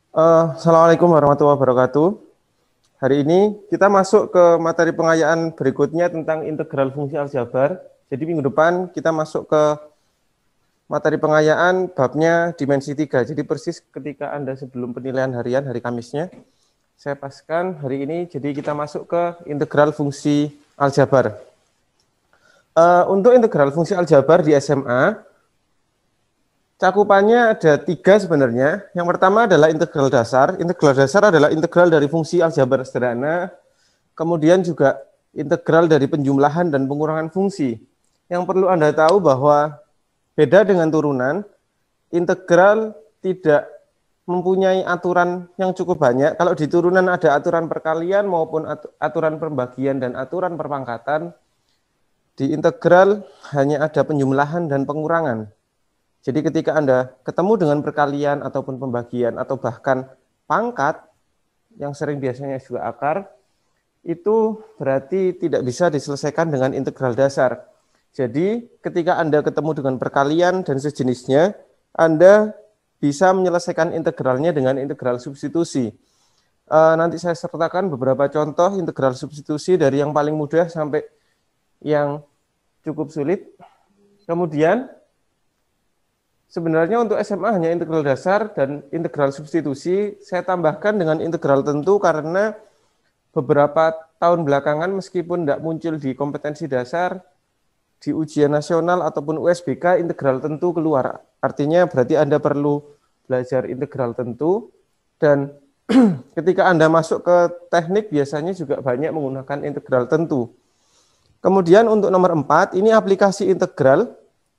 Assalamualaikum warahmatullahi wabarakatuh. Hari ini kita masuk ke materi pengayaan berikutnya tentang integral fungsi aljabar. Jadi minggu depan kita masuk ke materi pengayaan babnya dimensi 3. Jadi persis ketika Anda sebelum penilaian harian hari Kamisnya, saya paskan hari ini, jadi kita masuk ke integral fungsi aljabar. Untuk integral fungsi aljabar di SMA, cakupannya ada 3 sebenarnya. Yang pertama adalah integral dasar. Integral dasar adalah integral dari fungsi aljabar sederhana. Kemudian juga integral dari penjumlahan dan pengurangan fungsi. Yang perlu Anda tahu bahwa beda dengan turunan, integral tidak mempunyai aturan yang cukup banyak. Kalau di turunan ada aturan perkalian maupun aturan pembagian dan aturan perpangkatan. Di integral hanya ada penjumlahan dan pengurangan. Jadi ketika Anda ketemu dengan perkalian ataupun pembagian atau bahkan pangkat, yang sering biasanya juga akar, itu berarti tidak bisa diselesaikan dengan integral dasar. Jadi ketika Anda ketemu dengan perkalian dan sejenisnya, Anda bisa menyelesaikan integralnya dengan integral substitusi. Nanti saya sertakan beberapa contoh integral substitusi dari yang paling mudah sampai yang cukup sulit. Kemudian sebenarnya untuk SMA hanya integral dasar dan integral substitusi. Saya tambahkan dengan integral tentu karena beberapa tahun belakangan meskipun tidak muncul di kompetensi dasar, di ujian nasional ataupun USBK integral tentu keluar. Artinya berarti Anda perlu belajar integral tentu, dan ketika Anda masuk ke teknik biasanya juga banyak menggunakan integral tentu. Kemudian untuk nomor 4, ini aplikasi integral.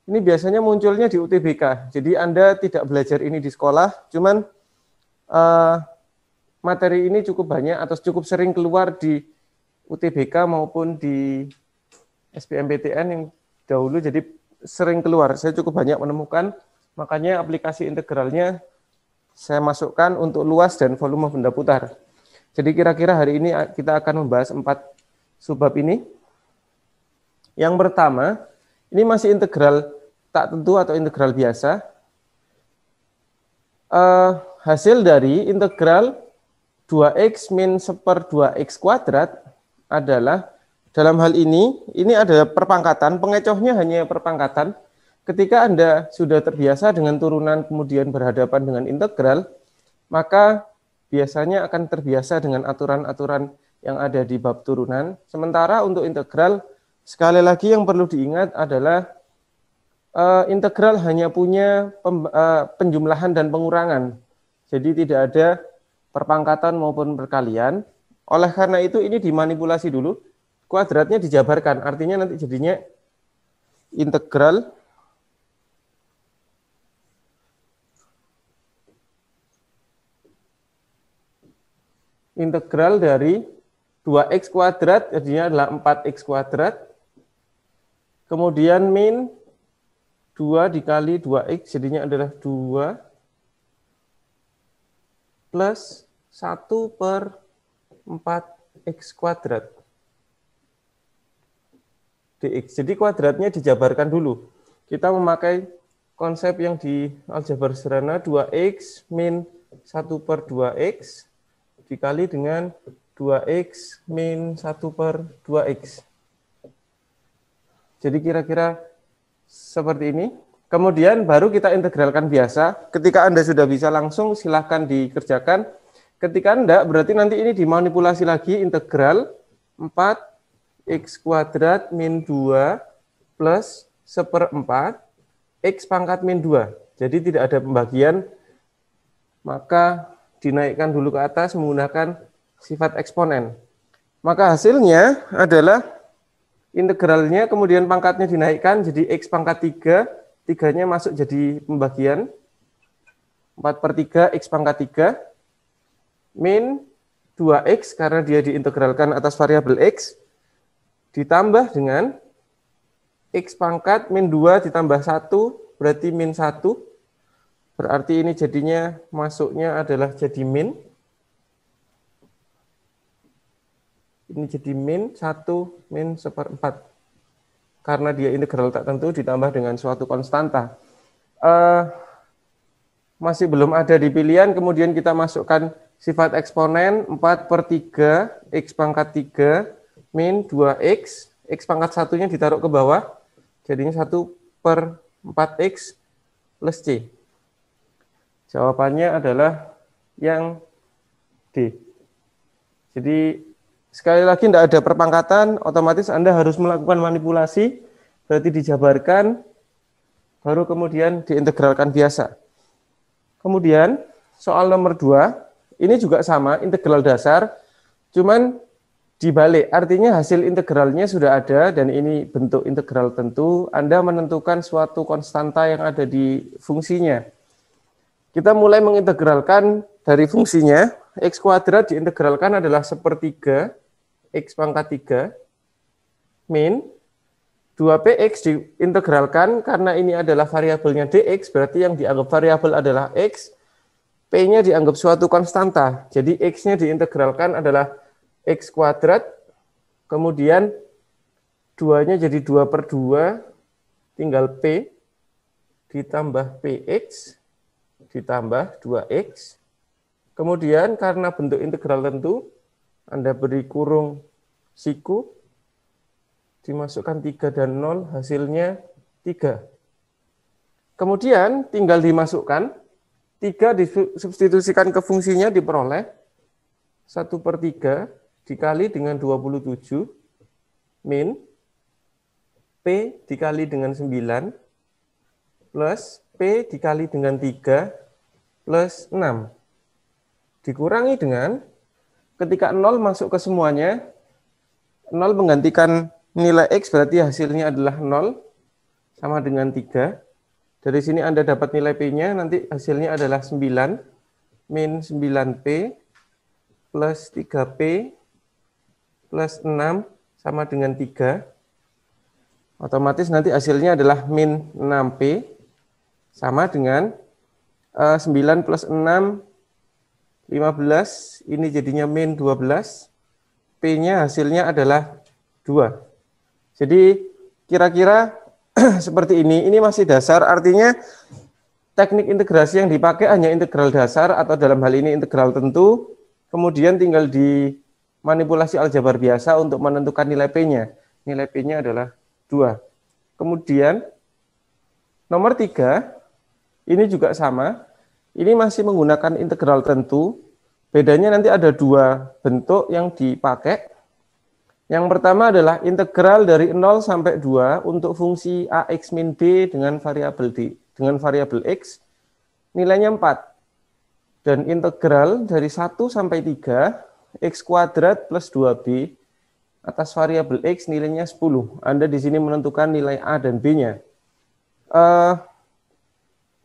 Ini biasanya munculnya di UTBK. Jadi Anda tidak belajar ini di sekolah, cuman materi ini cukup banyak atau cukup sering keluar di UTBK maupun di SBMPTN yang dahulu, jadi sering keluar. Saya cukup banyak menemukan, makanya aplikasi integralnya saya masukkan untuk luas dan volume benda putar. Jadi kira-kira hari ini kita akan membahas 4 subbab ini. Yang pertama, ini masih integral tak tentu atau integral biasa. Hasil dari integral 2x min 1/2x kuadrat adalah, dalam hal ini adalah perpangkatan, pengecohnya hanya perpangkatan. Ketika Anda sudah terbiasa dengan turunan kemudian berhadapan dengan integral, maka biasanya akan terbiasa dengan aturan-aturan yang ada di bab turunan. Sementara untuk integral, sekali lagi yang perlu diingat adalah integral hanya punya penjumlahan dan pengurangan. Jadi tidak ada perpangkatan maupun perkalian. Oleh karena itu ini dimanipulasi dulu. Kuadratnya dijabarkan. Artinya nanti jadinya integral dari 2x kuadrat jadinya adalah 4x kuadrat. Kemudian min 2 dikali 2x jadinya adalah 2 plus 1/4x kuadrat dx. Jadi kuadratnya dijabarkan dulu. Kita memakai konsep yang di aljabar sederhana, 2x min 1/2x dikali dengan 2x min 1/2x. Jadi kira-kira seperti ini. Kemudian baru kita integralkan biasa. Ketika Anda sudah bisa langsung silahkan dikerjakan. Ketika enggak, berarti nanti ini dimanipulasi lagi, integral 4x kuadrat min 2 plus 1/4 x pangkat min 2. Jadi tidak ada pembagian, maka dinaikkan dulu ke atas menggunakan sifat eksponen. Maka hasilnya adalah integralnya, kemudian pangkatnya dinaikkan jadi x pangkat 3, 3-nya masuk jadi pembagian, 4/3 x pangkat 3, min 2x karena dia diintegralkan atas variabel x, ditambah dengan x pangkat min 2 ditambah 1, berarti min 1, berarti ini jadinya masuknya adalah jadi min. Ini jadi min 1 min 1/4. Karena dia integral tak tentu ditambah dengan suatu konstanta. masih belum ada di pilihan, kemudian kita masukkan sifat eksponen 4/3 X pangkat 3 min 2X, X pangkat satunya ditaruh ke bawah, jadinya 1/4X plus C. Jawabannya adalah yang D. Jadi sekali lagi tidak ada perpangkatan, otomatis Anda harus melakukan manipulasi, berarti dijabarkan, baru kemudian diintegralkan biasa. Kemudian soal nomor 2, ini juga sama, integral dasar, cuman dibalik, artinya hasil integralnya sudah ada dan ini bentuk integral tentu, Anda menentukan suatu konstanta yang ada di fungsinya. Kita mulai mengintegralkan dari fungsinya, X kuadrat diintegralkan adalah 1/3 X pangkat 3 min 2px diintegralkan karena ini adalah variabelnya dx, berarti yang dianggap variabel adalah x, p-nya dianggap suatu konstanta. Jadi x-nya diintegralkan adalah x kuadrat, kemudian 2-nya jadi 2/2, tinggal p, ditambah px, ditambah 2x. Kemudian karena bentuk integral tentu, Anda beri kurung siku, dimasukkan 3 dan 0, hasilnya 3. Kemudian tinggal dimasukkan, 3 disubstitusikan ke fungsinya, diperoleh 1/3 dikali dengan 27 min P dikali dengan 9 plus P dikali dengan 3 plus 6. Dikurangi dengan, ketika 0 masuk ke semuanya, 0 menggantikan nilai X berarti hasilnya adalah 0 sama dengan 3. Dari sini Anda dapat nilai P-nya, nanti hasilnya adalah 9 min 9P plus 3P plus 6 sama dengan 3. Otomatis nanti hasilnya adalah min 6P sama dengan 9 plus 6, 15, ini jadinya min 12. P-nya hasilnya adalah 2. Jadi kira-kira seperti ini masih dasar, artinya teknik integrasi yang dipakai hanya integral dasar atau dalam hal ini integral tentu, kemudian tinggal dimanipulasi aljabar biasa untuk menentukan nilai P-nya. Nilai P-nya adalah 2. Kemudian nomor 3, ini juga sama, ini masih menggunakan integral tentu, bedanya nanti ada 2 bentuk yang dipakai. Yang pertama adalah integral dari 0 sampai 2 untuk fungsi ax min b dengan variabel x, nilainya 4. Dan integral dari 1 sampai 3, x kuadrat plus 2b atas variabel x nilainya 10. Anda di sini menentukan nilai a dan b-nya.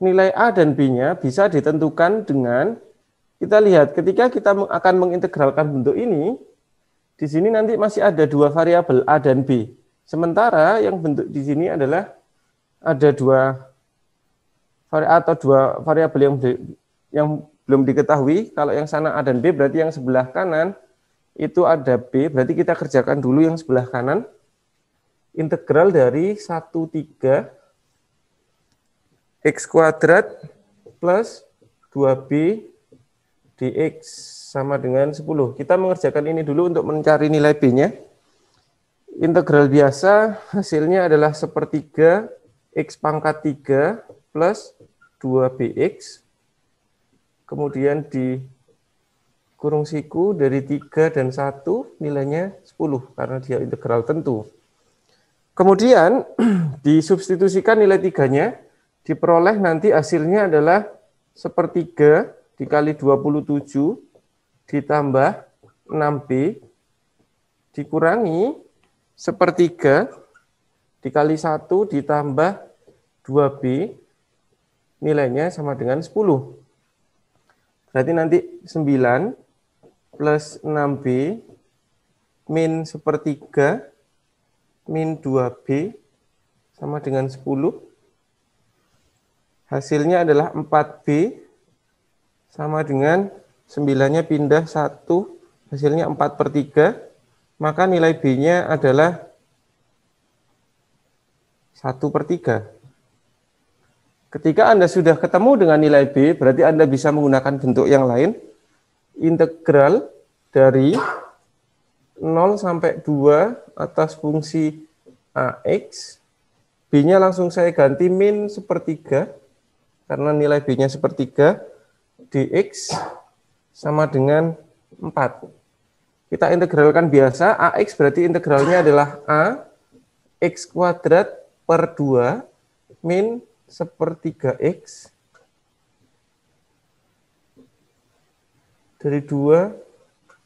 Nilai a dan b-nya bisa ditentukan dengan, kita lihat ketika kita akan mengintegralkan bentuk ini, di sini nanti masih ada 2 variabel A dan B. Sementara yang bentuk di sini adalah ada 2 variabel yang belum diketahui. Kalau yang sana A dan B, berarti yang sebelah kanan itu ada B. Berarti kita kerjakan dulu yang sebelah kanan. Integral dari 1/3 X kuadrat plus 2B dx sama dengan 10. Kita mengerjakan ini dulu untuk mencari nilai B-nya. Integral biasa hasilnya adalah 1/3 X pangkat 3 plus 2bx. Kemudian di kurung siku dari 3 dan 1 nilainya 10 karena dia integral tentu. Kemudian disubstitusikan nilai 3-nya, diperoleh nanti hasilnya adalah 1/3 dikali 27 ditambah 6B dikurangi 1/3 dikali 1 ditambah 2B, nilainya sama dengan 10. Berarti nanti 9 plus 6B min 1/3 min 2B sama dengan 10. Hasilnya adalah 4B sama dengan 9-nya pindah 1, hasilnya 4/3, maka nilai B-nya adalah 1/3. Ketika Anda sudah ketemu dengan nilai B, berarti Anda bisa menggunakan bentuk yang lain. Integral dari 0 sampai 2 atas fungsi AX. B-nya langsung saya ganti min sepertiga, karena nilai B-nya sepertiga, dx sama dengan 4. Kita integralkan biasa, AX berarti integralnya adalah A, X kuadrat per 2, min sepertiga X, dari 2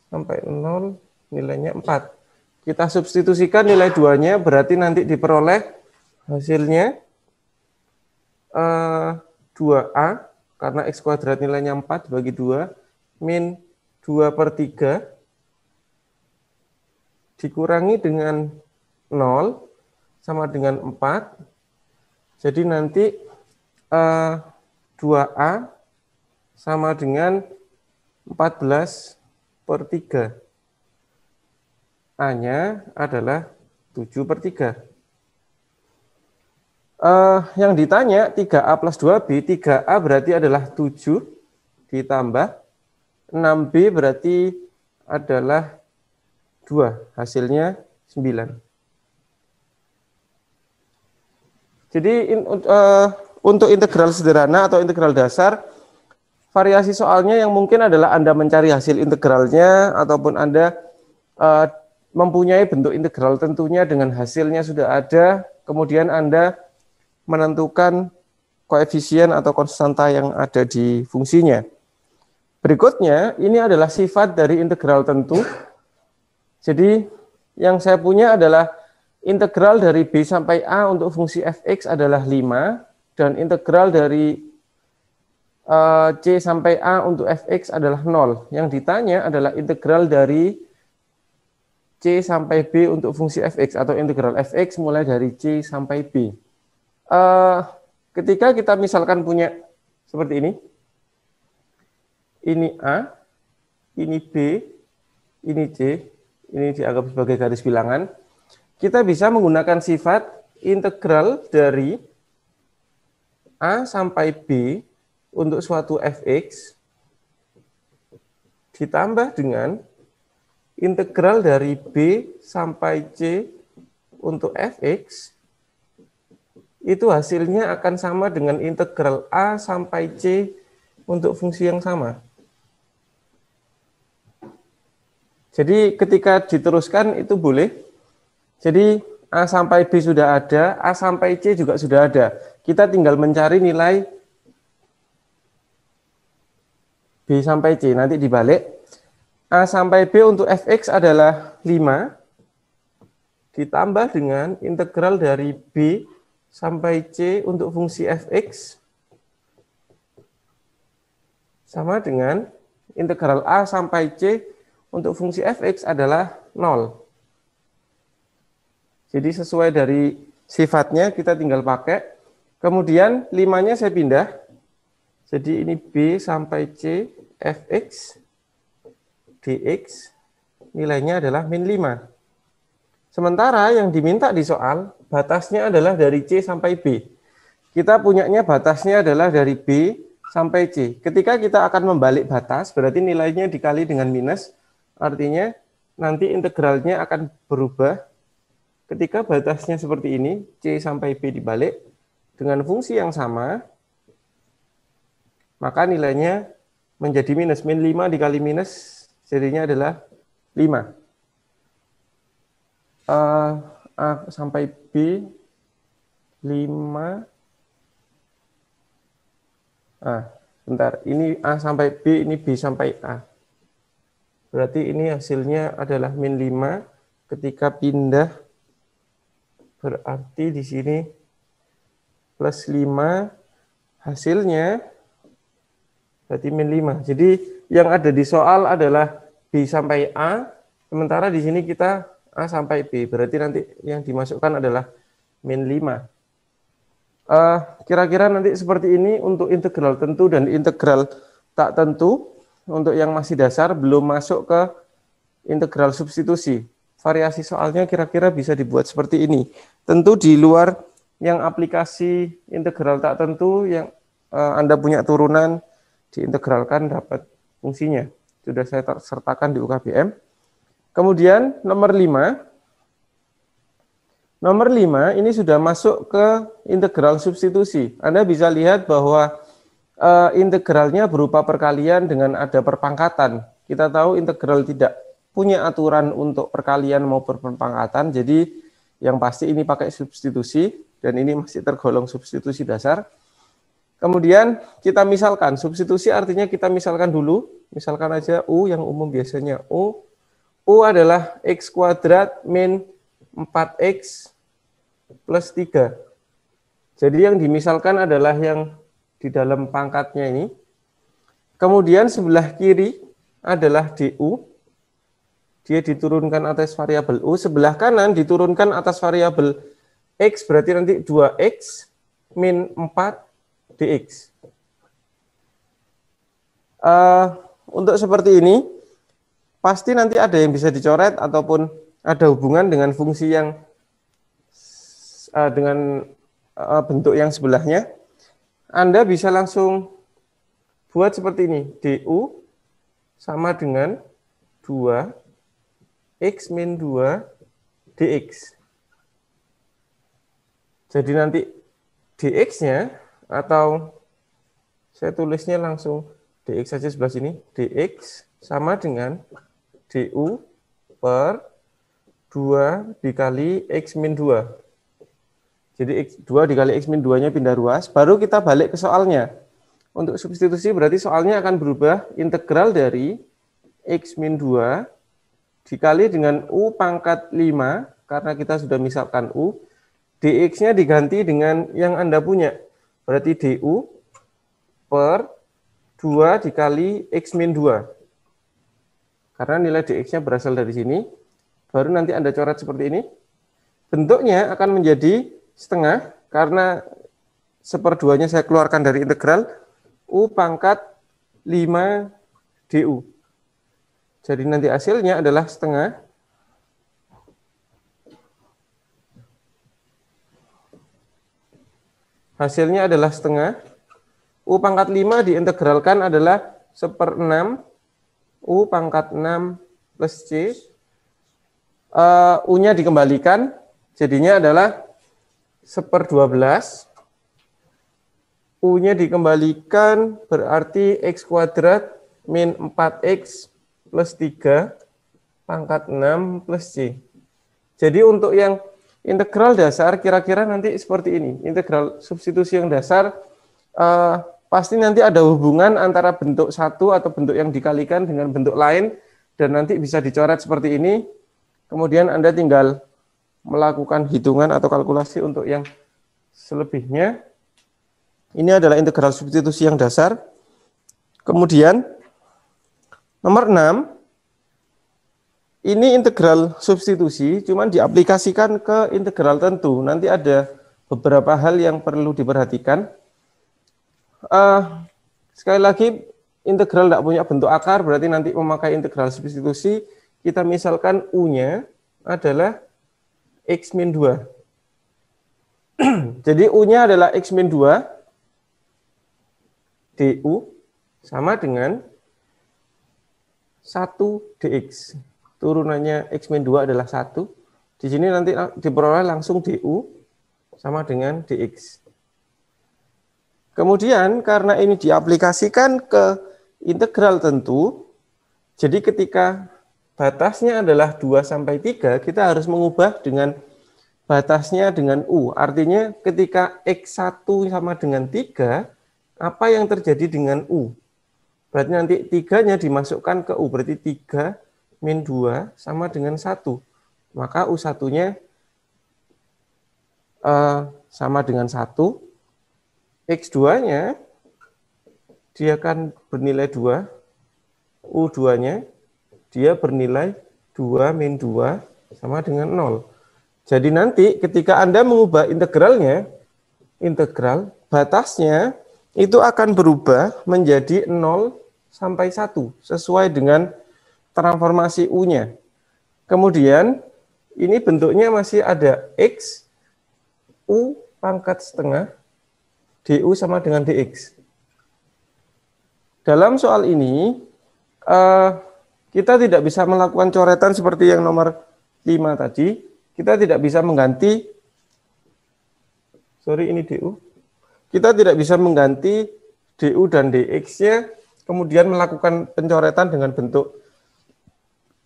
sampai 0, nilainya 4. Kita substitusikan nilai 2-nya, berarti nanti diperoleh hasilnya 2A, karena X kuadrat nilainya 4 bagi 2, min 2 per 3, dikurangi dengan 0, sama dengan 4. Jadi nanti 2A sama dengan 14 per 3. A-nya adalah 7 per 3. Yang ditanya 3A plus 2B, 3A berarti adalah 7 ditambah 6B berarti adalah 2, hasilnya 9. Jadi untuk integral sederhana atau integral dasar, variasi soalnya yang mungkin adalah Anda mencari hasil integralnya, ataupun Anda mempunyai bentuk integral tentunya dengan hasilnya sudah ada, kemudian Anda menentukan koefisien atau konstanta yang ada di fungsinya. Berikutnya, ini adalah sifat dari integral tentu. Jadi, yang saya punya adalah integral dari B sampai A untuk fungsi fx adalah 5, dan integral dari C sampai A untuk fx adalah 0. Yang ditanya adalah integral dari C sampai B untuk fungsi fx, atau integral fx mulai dari C sampai B. Ketika kita misalkan punya seperti ini A, ini B, ini C, ini dianggap sebagai garis bilangan, kita bisa menggunakan sifat integral dari A sampai B untuk suatu fx ditambah dengan integral dari B sampai C untuk fx, itu hasilnya akan sama dengan integral A sampai C untuk fungsi yang sama. Jadi ketika diteruskan itu boleh. Jadi A sampai B sudah ada, A sampai C juga sudah ada. Kita tinggal mencari nilai B sampai C, nanti dibalik. A sampai B untuk fx adalah 5, ditambah dengan integral dari B sampai C untuk fungsi fx sama dengan integral A sampai C untuk fungsi fx adalah 0. Jadi sesuai dari sifatnya kita tinggal pakai. Kemudian 5-nya saya pindah. Jadi ini B sampai C fx dx nilainya adalah min 5. Sementara yang diminta di soal batasnya adalah dari C sampai B. Kita punyanya batasnya adalah dari B sampai C. Ketika kita akan membalik batas, berarti nilainya dikali dengan minus, artinya nanti integralnya akan berubah. Ketika batasnya seperti ini, C sampai B dibalik dengan fungsi yang sama, maka nilainya menjadi minus. Min 5 dikali minus, jadinya adalah 5. A sampai B 5. Bentar, ini A sampai B, ini B sampai A. Berarti ini hasilnya adalah min 5 ketika pindah, berarti di sini plus 5, hasilnya berarti min 5. Jadi yang ada di soal adalah B sampai A, sementara di sini kita A sampai B, berarti nanti yang dimasukkan adalah min 5. Kira-kira nanti seperti ini untuk integral tentu dan integral tak tentu. Untuk yang masih dasar belum masuk ke integral substitusi. Variasi soalnya kira-kira bisa dibuat seperti ini. Tentu di luar yang aplikasi integral tak tentu yang Anda punya turunan diintegralkan dapat fungsinya. Sudah saya sertakan di UKBM. Kemudian nomor 5. Nomor 5 ini sudah masuk ke integral substitusi. Anda bisa lihat bahwa integralnya berupa perkalian dengan ada perpangkatan. Kita tahu integral tidak punya aturan untuk perkalian maupun perpangkatan, jadi yang pasti ini pakai substitusi, dan ini masih tergolong substitusi dasar. Kemudian kita misalkan, substitusi artinya kita misalkan dulu, misalkan aja U yang umum biasanya U. U adalah X kuadrat min 4X plus 3. Jadi yang dimisalkan adalah yang di dalam pangkatnya ini. Kemudian sebelah kiri adalah DU. Dia diturunkan atas variabel U. Sebelah kanan diturunkan atas variabel X. Berarti nanti 2X min 4 DX. Untuk seperti ini, pasti nanti ada yang bisa dicoret ataupun ada hubungan dengan fungsi yang dengan bentuk yang sebelahnya. Anda bisa langsung buat seperti ini. DU sama dengan 2X min 2 DX. Jadi nanti DX-nya, atau saya tulisnya langsung DX saja sebelah sini. DX sama dengan DU per 2 dikali X min 2. Jadi 2 dikali X min 2-nya pindah ruas. Baru kita balik ke soalnya. Untuk substitusi berarti soalnya akan berubah integral dari X min 2 dikali dengan U pangkat 5. Karena kita sudah misalkan U. DX-nya diganti dengan yang Anda punya. Berarti DU per 2 dikali X min 2. Karena nilai DX-nya berasal dari sini. Baru nanti Anda coret seperti ini. Bentuknya akan menjadi setengah. Karena seperduanya saya keluarkan dari integral. U pangkat 5 DU. Jadi nanti hasilnya adalah setengah. Hasilnya adalah setengah. U pangkat 5 diintegralkan adalah 1/6. U pangkat 6 plus C. U-nya dikembalikan. Jadinya adalah 1/12. U-nya dikembalikan berarti X kuadrat min 4X plus 3 pangkat 6 plus C. Jadi untuk yang integral dasar kira-kira nanti seperti ini. Integral substitusi yang dasar pasti nanti ada hubungan antara bentuk satu atau bentuk yang dikalikan dengan bentuk lain, dan nanti bisa dicoret seperti ini. Kemudian Anda tinggal melakukan hitungan atau kalkulasi untuk yang selebihnya. Ini adalah integral substitusi yang dasar. Kemudian nomor 6. Ini integral substitusi, cuman diaplikasikan ke integral tentu. Nanti ada beberapa hal yang perlu diperhatikan. Sekali lagi, integral tidak punya bentuk akar, berarti nanti memakai integral substitusi. Kita misalkan U-nya adalah X min 2. Jadi U-nya adalah X min 2. DU sama dengan 1 DX. Turunannya X min 2 adalah 1. Di sini nanti diperoleh langsung DU sama dengan DX. Kemudian karena ini diaplikasikan ke integral tentu, jadi ketika batasnya adalah 2 sampai 3, kita harus mengubah dengan batasnya dengan U. Artinya ketika X1 sama dengan 3, apa yang terjadi dengan U? Berarti nanti 3-nya dimasukkan ke U, berarti 3 min 2 sama dengan 1. Maka U1-nya sama dengan 1. X2-nya dia akan bernilai 2. U2-nya dia bernilai 2 min 2 sama dengan 0. Jadi nanti ketika Anda mengubah integralnya, integral batasnya itu akan berubah menjadi 0 sampai 1 sesuai dengan transformasi U-nya. Kemudian ini bentuknya masih ada X, U pangkat setengah DU sama dengan DX. Dalam soal ini, kita tidak bisa melakukan coretan seperti yang nomor 5 tadi. Kita tidak bisa mengganti, ini DU. Kita tidak bisa mengganti DU dan DX-nya, kemudian melakukan pencoretan dengan bentuk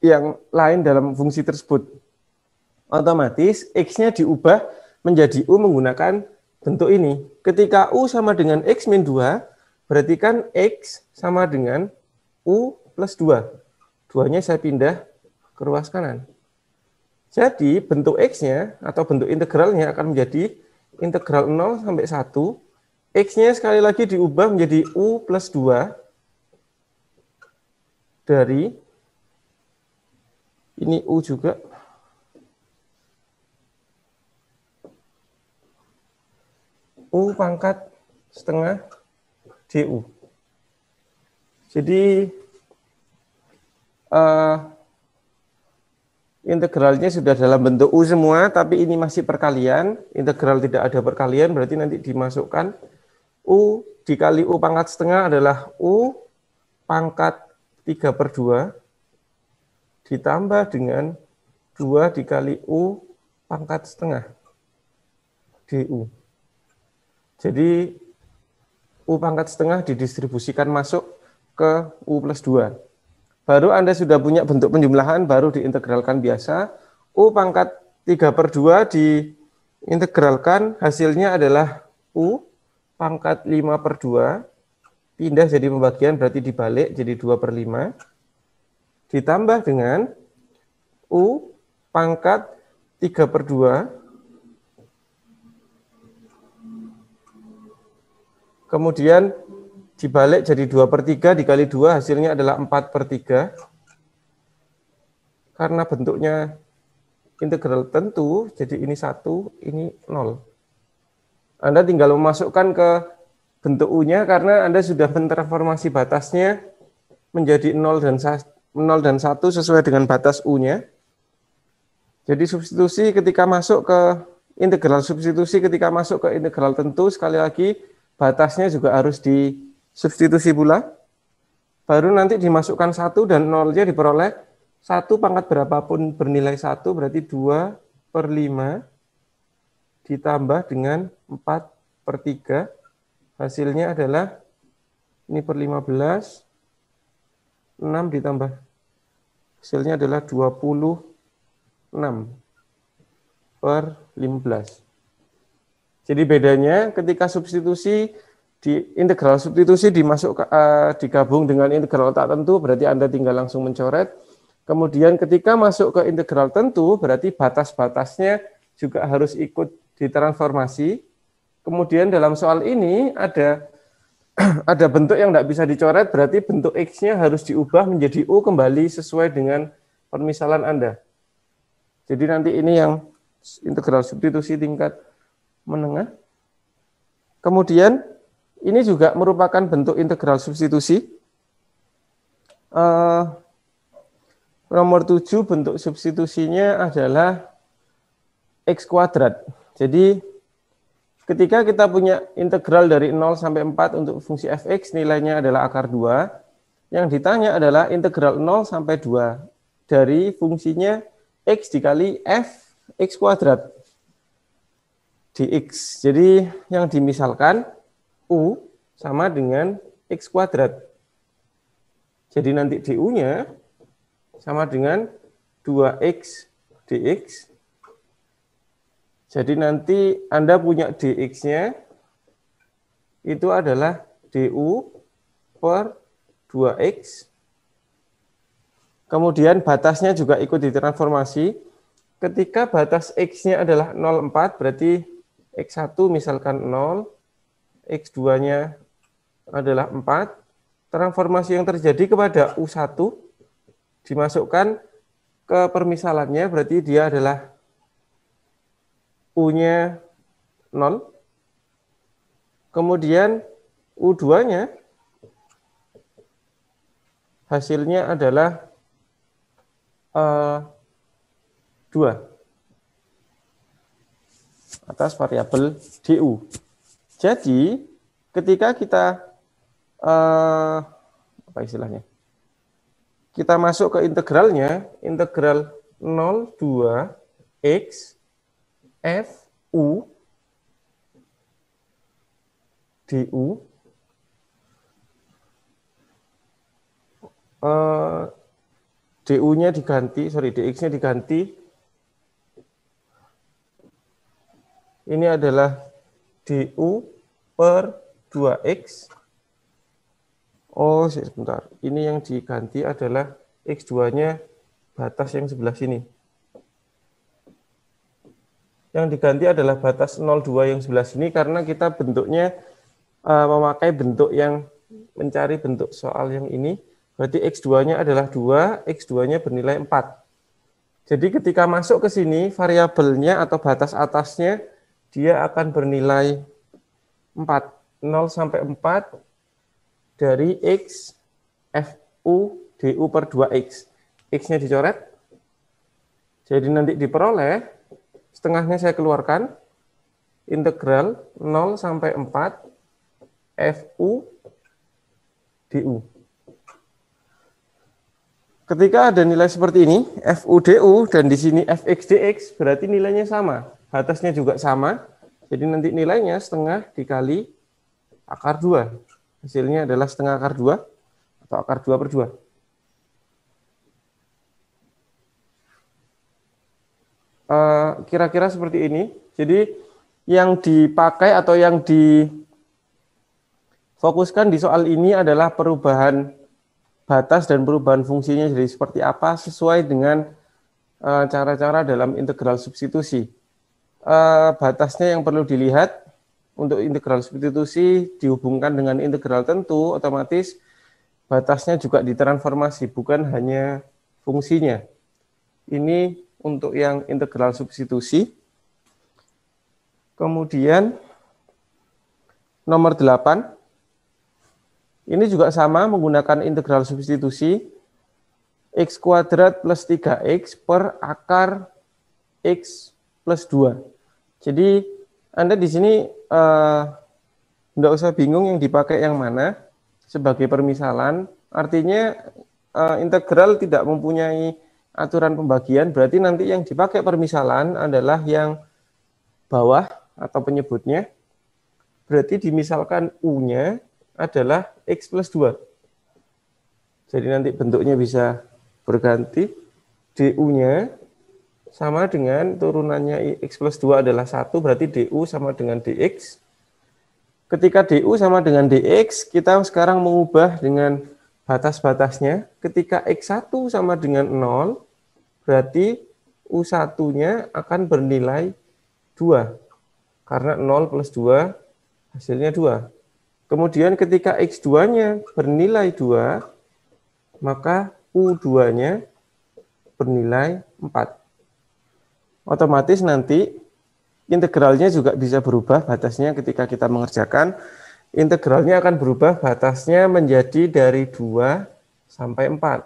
yang lain dalam fungsi tersebut. Otomatis X-nya diubah menjadi U menggunakan bentuk ini. Ketika U sama dengan X min 2, berarti kan X sama dengan U plus 2. Duanya saya pindah ke ruas kanan. Jadi bentuk X-nya atau bentuk integralnya akan menjadi integral 0 sampai 1. X-nya sekali lagi diubah menjadi U plus 2 dari ini U juga. U pangkat setengah DU. Jadi integralnya sudah dalam bentuk U semua, tapi ini masih perkalian. Integral tidak ada perkalian, berarti nanti dimasukkan U dikali U pangkat setengah adalah U pangkat 3/2 ditambah dengan 2 dikali U pangkat setengah DU. Jadi U pangkat setengah didistribusikan masuk ke U plus 2. Baru Anda sudah punya bentuk penjumlahan, baru diintegralkan biasa. U pangkat 3/2 diintegralkan, hasilnya adalah U pangkat 5/2, pindah jadi pembagian, berarti dibalik jadi 2/5, ditambah dengan U pangkat 3/2, kemudian dibalik jadi 2/3, dikali 2 hasilnya adalah 4/3. Karena bentuknya integral tentu, jadi ini 1, ini 0. Anda tinggal memasukkan ke bentuk U-nya karena Anda sudah mentransformasi batasnya menjadi 0 dan 1 sesuai dengan batas U-nya. Jadi substitusi ketika masuk ke integral substitusi ketika masuk ke integral tentu, sekali lagi batasnya juga harus disubstitusi pula. Baru nanti dimasukkan 1 dan 0-nya diperoleh 1 pangkat berapapun bernilai 1, berarti 2/5 ditambah dengan 4/3. Hasilnya adalah ini per 15, 6 ditambah. Hasilnya adalah 26/15. Jadi bedanya ketika substitusi di integral substitusi digabung dengan integral tak tentu, berarti Anda tinggal langsung mencoret. Kemudian ketika masuk ke integral tentu, berarti batas-batasnya juga harus ikut ditransformasi. Kemudian dalam soal ini ada bentuk yang tidak bisa dicoret, berarti bentuk X-nya harus diubah menjadi U kembali sesuai dengan permisalan Anda. Jadi nanti ini yang integral substitusi tingkat menengah. Kemudian ini juga merupakan bentuk integral substitusi. Nomor 7 bentuk substitusinya adalah X kuadrat. Jadi ketika kita punya integral dari 0 sampai 4 untuk fungsi fx, nilainya adalah akar 2. Yang ditanya adalah integral 0 sampai 2 dari fungsinya x dikali f x kuadrat dx. Jadi yang dimisalkan U sama dengan x kuadrat. Jadi nanti du-nya sama dengan 2x dx. Jadi nanti Anda punya dx-nya itu adalah du per 2x. Kemudian batasnya juga ikut ditransformasi. Ketika batas x-nya adalah 0,4, berarti x1 misalkan 0, x2-nya adalah 4. Transformasi yang terjadi kepada U1 dimasukkan ke permisalannya, berarti dia adalah U-nya 0. Kemudian U2-nya hasilnya adalah 2. atas variabel du. Jadi ketika kita apa istilahnya? Kita masuk ke integralnya, integral 02 x fu du du-nya diganti, dx-nya diganti. Ini adalah du per 2x. Oh, sebentar. Ini yang diganti adalah x2-nya batas yang sebelah sini. Yang diganti adalah batas 02 yang sebelah sini karena kita bentuknya memakai bentuk yang mencari bentuk soal yang ini. Berarti x2-nya adalah 2, x2-nya bernilai 4. Jadi ketika masuk ke sini, variabelnya atau batas atasnya, dia akan bernilai 4. 0 sampai 4 dari x fu du per 2x. X-nya dicoret. Jadi nanti diperoleh, setengahnya saya keluarkan, integral 0 sampai 4 fu du. Ketika ada nilai seperti ini, fu du dan di sini fx dx, berarti nilainya sama. Batasnya juga sama. Jadi nanti nilainya setengah dikali akar 2. Hasilnya adalah setengah akar 2 atau akar 2 per 2. Kira-kira seperti ini. Jadi yang dipakai atau yang difokuskan di soal ini adalah perubahan batas dan perubahan fungsinya jadi seperti apa sesuai dengan cara-cara dalam integral substitusi. Batasnya yang perlu dilihat untuk integral substitusi dihubungkan dengan integral tentu, otomatis batasnya juga ditransformasi, bukan hanya fungsinya. Ini untuk yang integral substitusi. Kemudian nomor 8. Ini juga sama menggunakan integral substitusi x kuadrat plus 3x per akar x plus 2. Jadi Anda di sini tidak usah bingung yang dipakai yang mana sebagai permisalan. Artinya integral tidak mempunyai aturan pembagian, berarti nanti yang dipakai permisalan adalah yang bawah atau penyebutnya. Berarti dimisalkan U-nya adalah x plus 2. Jadi nanti bentuknya bisa berganti. Du-nya sama dengan turunannya x plus 2 adalah 1, berarti du sama dengan dx. Ketika du sama dengan dx, kita sekarang mengubah dengan batas-batasnya. Ketika x1 sama dengan 0, berarti u1-nya akan bernilai 2. Karena 0 plus 2 hasilnya 2. Kemudian ketika x2-nya bernilai 2, maka u2-nya bernilai 4. Otomatis nanti integralnya juga bisa berubah batasnya ketika kita mengerjakan. Integralnya akan berubah batasnya menjadi dari 2 sampai 4.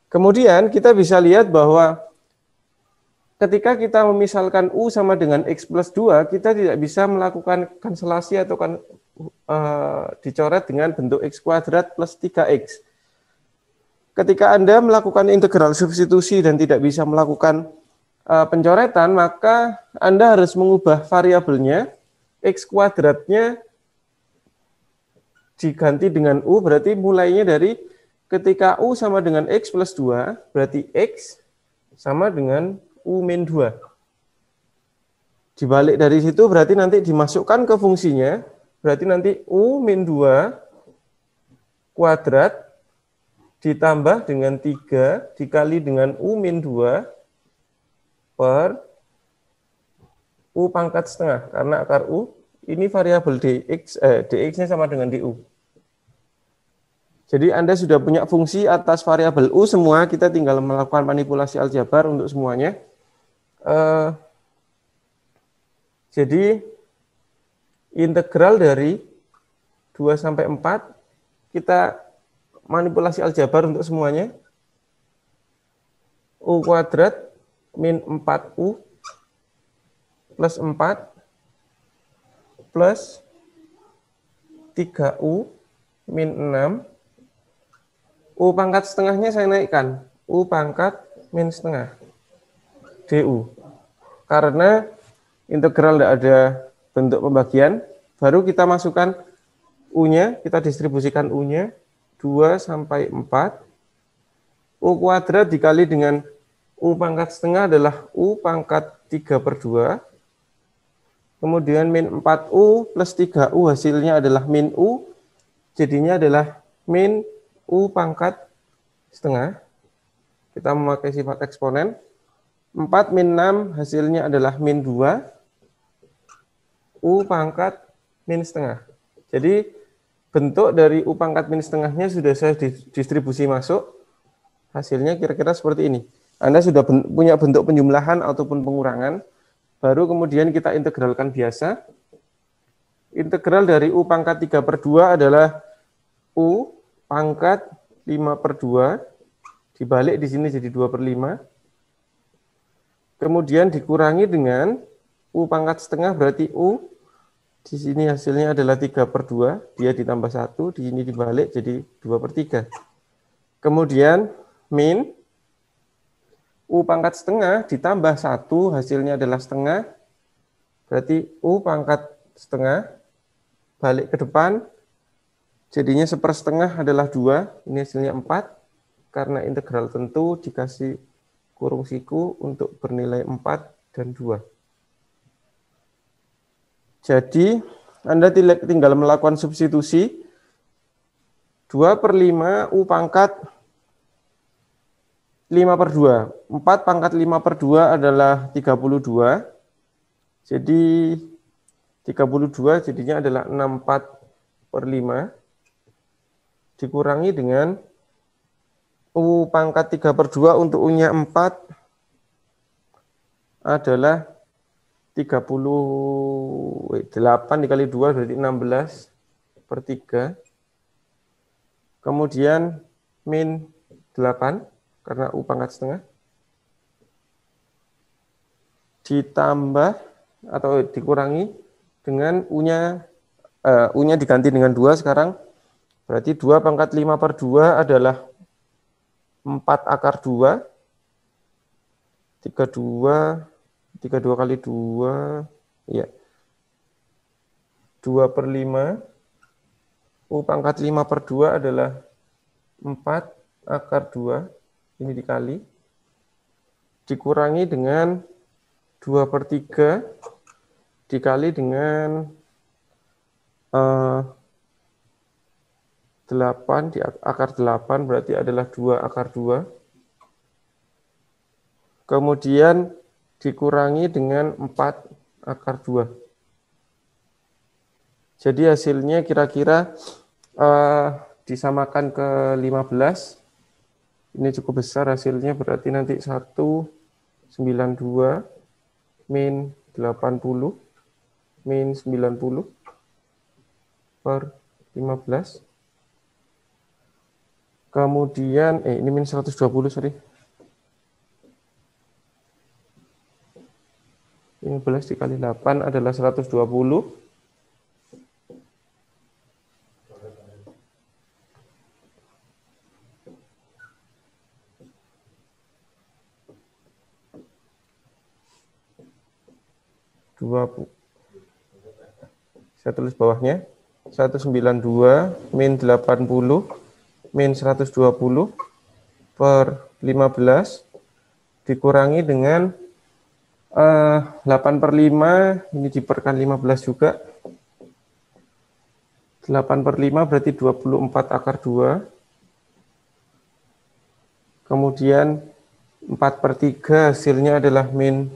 Kemudian kita bisa lihat bahwa ketika kita memisalkan U sama dengan X plus 2, kita tidak bisa melakukan kanselasi atau dicoret dengan bentuk X kuadrat plus 3X. Ketika Anda melakukan integral substitusi dan tidak bisa melakukan pencoretan, maka Anda harus mengubah variabelnya, X kuadratnya diganti dengan U, berarti mulainya dari ketika U sama dengan X plus 2, berarti X sama dengan U min 2. Dibalik dari situ berarti nanti dimasukkan ke fungsinya, berarti nanti U min 2 kuadrat ditambah dengan 3 dikali dengan U min 2 per U pangkat setengah, karena akar U ini variabel dx-nya sama dengan du. Jadi Anda sudah punya fungsi atas variabel U semua, kita tinggal melakukan manipulasi aljabar untuk semuanya. Jadi integral dari 2 sampai 4 kita manipulasi aljabar untuk semuanya. U kuadrat min 4U plus 4 plus 3U min 6. U pangkat setengahnya saya naikkan. U pangkat min setengah. DU. Karena integral tidak ada bentuk pembagian, baru kita masukkan U-nya, kita distribusikan U-nya 2 sampai 4. U kuadrat dikali dengan U pangkat setengah adalah U pangkat 3/2. Kemudian min 4U plus 3U hasilnya adalah min U. Jadinya adalah min U pangkat setengah. Kita memakai sifat eksponen. 4 min 6 hasilnya adalah min 2. U pangkat min setengah. Jadi bentuk dari U pangkat min setengahnya sudah saya distribusi masuk. Hasilnya kira-kira seperti ini. Anda sudah punya bentuk penjumlahan ataupun pengurangan. Baru kemudian kita integralkan biasa. Integral dari U pangkat 3/2 adalah U pangkat 5/2. Dibalik di sini jadi 2/5. Kemudian dikurangi dengan U pangkat setengah berarti U. Di sini hasilnya adalah 3/2. Dia ditambah 1. Di sini dibalik jadi 2/3. Kemudian min U pangkat setengah ditambah 1, hasilnya adalah setengah. Berarti U pangkat setengah, balik ke depan, jadinya 1/2 adalah 2, ini hasilnya 4. Karena integral tentu dikasih kurung siku untuk bernilai 4 dan 2. Jadi, Anda tinggal melakukan substitusi. 2/5 U pangkat 5/2. 4 pangkat 5/2 adalah 32. Jadi 32 jadinya adalah 64/5. Dikurangi dengan U pangkat 3/2 untuk U-nya 4 adalah 38 dikali 2 berarti 16/3. Kemudian min 8. Karena U pangkat setengah, ditambah atau dikurangi dengan U-nya diganti dengan 2 sekarang, berarti 2 pangkat 5/2 adalah 4/2, 32 kali 2, ya, 2/5, U pangkat 5/2 adalah 4/2, ini dikali, dikurangi dengan 2/3, dikali dengan 8, di akar 8 berarti adalah 2/2. Kemudian dikurangi dengan 4/2. Jadi hasilnya kira-kira disamakan ke 15. Ini cukup besar hasilnya, berarti nanti 192 min 80 min 90 per 15. Kemudian, ini min 120, sorry. 15 dikali 8 adalah 120. Saya tulis bawahnya 192 min 80 min 120 per 15 dikurangi dengan 8/5, ini diperkan 15 juga. 8/5 berarti 24/2. Kemudian 4/3 hasilnya adalah min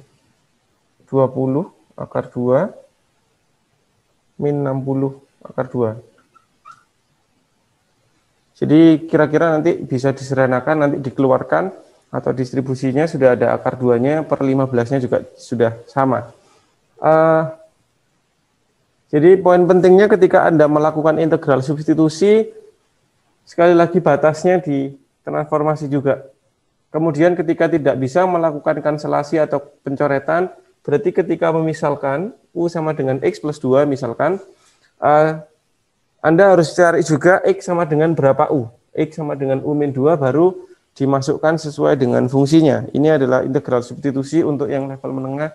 20/2 min 60/2. Jadi kira-kira nanti bisa disederhanakan, nanti dikeluarkan atau distribusinya sudah ada akar 2-nya, per 15-nya juga sudah sama. Jadi poin pentingnya ketika Anda melakukan integral substitusi, sekali lagi batasnya di transformasi juga. Kemudian ketika tidak bisa melakukan kanselasi atau pencoretan, Berarti ketika memisalkan U sama dengan X plus 2 misalkan, Anda harus cari juga X sama dengan berapa U. X sama dengan U min 2 baru dimasukkan sesuai dengan fungsinya. Ini adalah integral substitusi untuk yang level menengah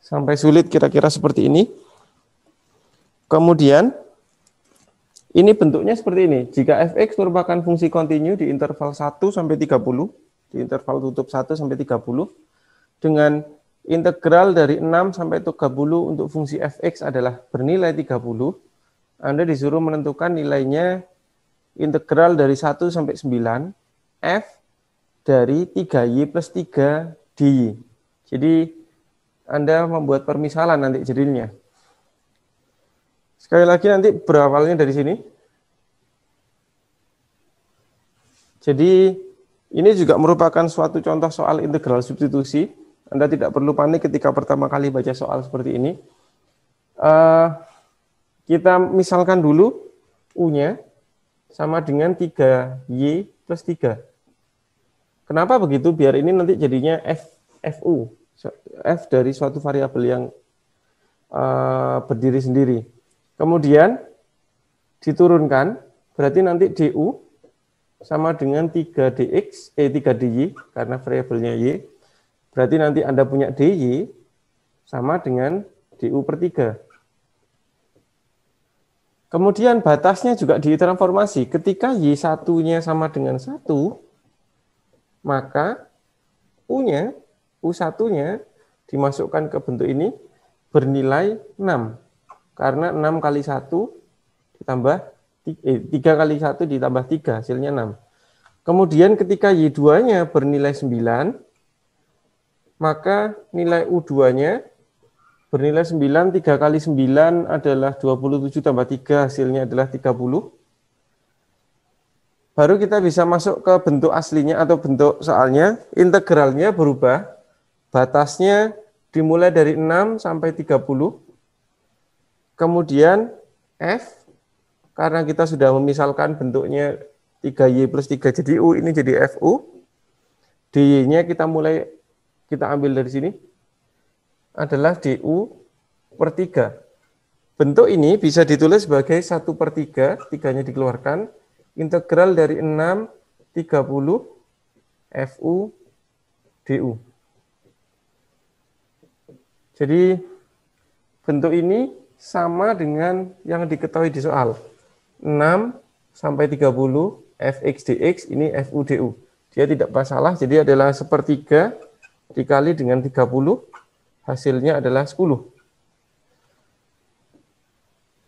sampai sulit kira-kira seperti ini. Kemudian, ini bentuknya seperti ini. Jika fx merupakan fungsi kontinu di interval 1 sampai 30, di interval tutup 1 sampai 30, dengan integral dari 6 sampai 30 untuk fungsi fx adalah bernilai 30, Anda disuruh menentukan nilainya integral dari 1 sampai 9, f dari 3y plus 3 dy. Jadi, Anda membuat permisalan nanti jadinya. Sekali lagi nanti berawalnya dari sini. Jadi ini juga merupakan suatu contoh soal integral substitusi. Anda tidak perlu panik ketika pertama kali baca soal seperti ini. Kita misalkan dulu U-nya sama dengan 3Y plus 3. Kenapa begitu? Biar ini nanti jadinya FU. F dari suatu variabel yang berdiri sendiri. Kemudian diturunkan, berarti nanti DU sama dengan 3DX, 3DY, karena variabelnya Y. Berarti nanti Anda punya DY sama dengan DU per 3. Kemudian batasnya juga ditransformasi. Ketika Y1-nya sama dengan 1, maka U-nya, U1-nya dimasukkan ke bentuk ini bernilai 6. Karena 6 kali 1 ditambah 3 kali 1 ditambah 3, hasilnya 6. Kemudian ketika Y2-nya bernilai 9, maka nilai U2-nya bernilai 9, 3 kali 9 adalah 27 tambah 3, hasilnya adalah 30. Baru kita bisa masuk ke bentuk aslinya atau bentuk soalnya, integralnya berubah, batasnya dimulai dari 6 sampai 30, kemudian F, karena kita sudah memisalkan bentuknya 3Y plus 3 jadi U, ini jadi FU. DY-nya kita ambil dari sini, adalah DU per 3. Bentuk ini bisa ditulis sebagai 1 per 3, 3-nya dikeluarkan, integral dari 6, 30, FU, DU. Jadi bentuk ini sama dengan yang diketahui di soal. 6 sampai 30 fx dx ini fu du. Dia tidak masalah, jadi adalah sepertiga dikali dengan 30, hasilnya adalah 10.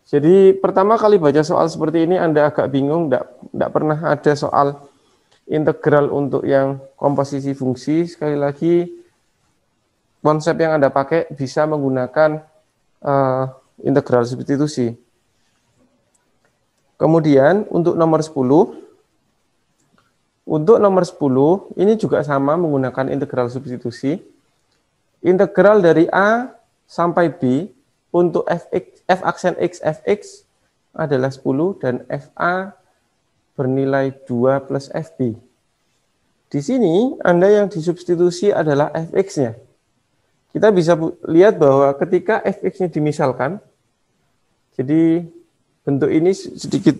Jadi pertama kali baca soal seperti ini Anda agak bingung, tidak pernah ada soal integral untuk yang komposisi fungsi. Sekali lagi, konsep yang Anda pakai bisa menggunakan integral substitusi. Kemudian untuk nomor 10, ini juga sama menggunakan integral substitusi. Integral dari A sampai B untuk f aksen x fx adalah 10 dan fa bernilai 2 plus fb. Di sini Anda yang disubstitusi adalah fx-nya. Kita bisa lihat bahwa ketika fx-nya dimisalkan, jadi bentuk ini sedikit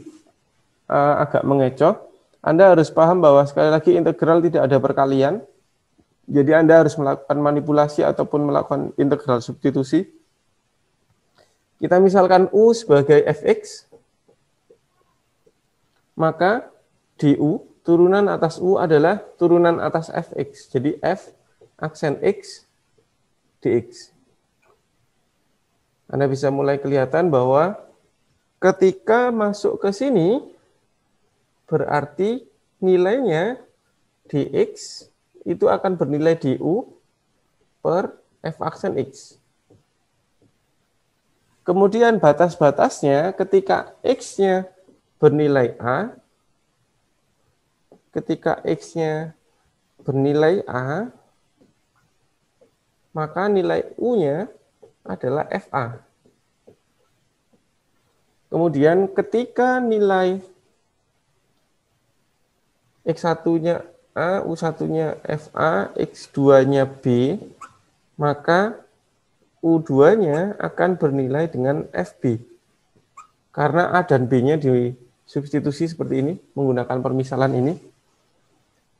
agak mengecoh. Anda harus paham bahwa sekali lagi integral tidak ada perkalian. Jadi Anda harus melakukan manipulasi ataupun melakukan integral substitusi. Kita misalkan U sebagai fx, maka du turunan atas U adalah turunan atas fx. Jadi f aksen x dx. Anda bisa mulai kelihatan bahwa ketika masuk ke sini, berarti nilainya dx itu akan bernilai du per f aksen x. Kemudian batas-batasnya ketika x-nya bernilai a, maka nilai u-nya adalah fa. Kemudian ketika nilai x1-nya A, U1-nya FA, X2-nya B, maka U2-nya akan bernilai dengan FB. Karena A dan B-nya disubstitusi seperti ini, menggunakan permisalan ini.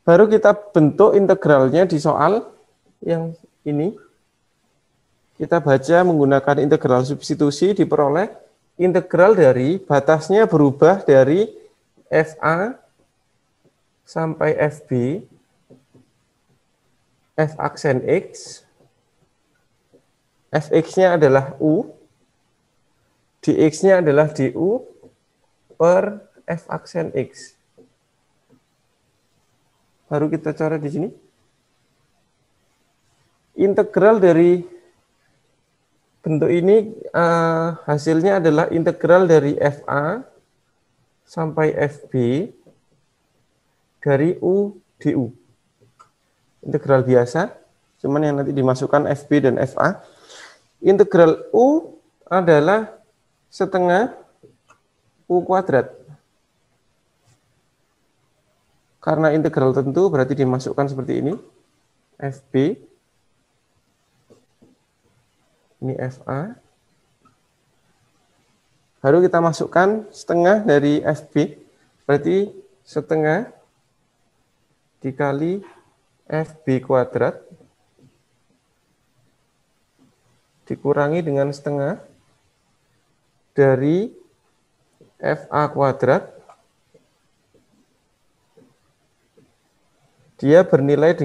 Baru kita bentuk integralnya di soal yang ini. Kita baca menggunakan integral substitusi, diperoleh integral dari batasnya berubah dari FA sampai FB, F aksen X, Fx-nya adalah U, dx-nya adalah du per F aksen X. Baru kita coret di sini. Integral dari bentuk ini hasilnya adalah integral dari FA sampai FB dari U du. Integral biasa, cuman yang nanti dimasukkan FB dan FA. Integral U adalah setengah U kuadrat. Karena integral tentu berarti dimasukkan seperti ini. FB, ini FA. Baru kita masukkan setengah dari FB, berarti setengah dikali FB kuadrat dikurangi dengan setengah dari FA kuadrat. Dia bernilai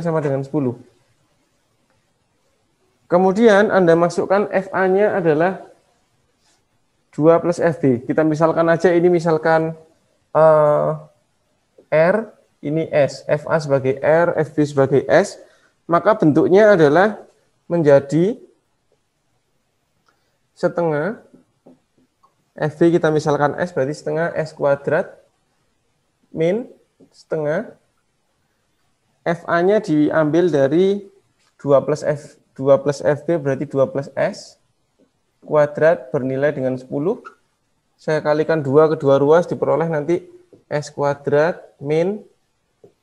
sama dengan 10. Kemudian Anda masukkan FA-nya adalah 2 plus FB. Kita misalkan aja ini misalkan R, ini S. FA sebagai R, FB sebagai S. Maka bentuknya adalah menjadi setengah. FB kita misalkan S, berarti setengah S kuadrat min setengah. FA-nya diambil dari 2 plus FB berarti 2 plus S kuadrat bernilai dengan 10. Saya kalikan 2 kedua ruas diperoleh nanti S kuadrat min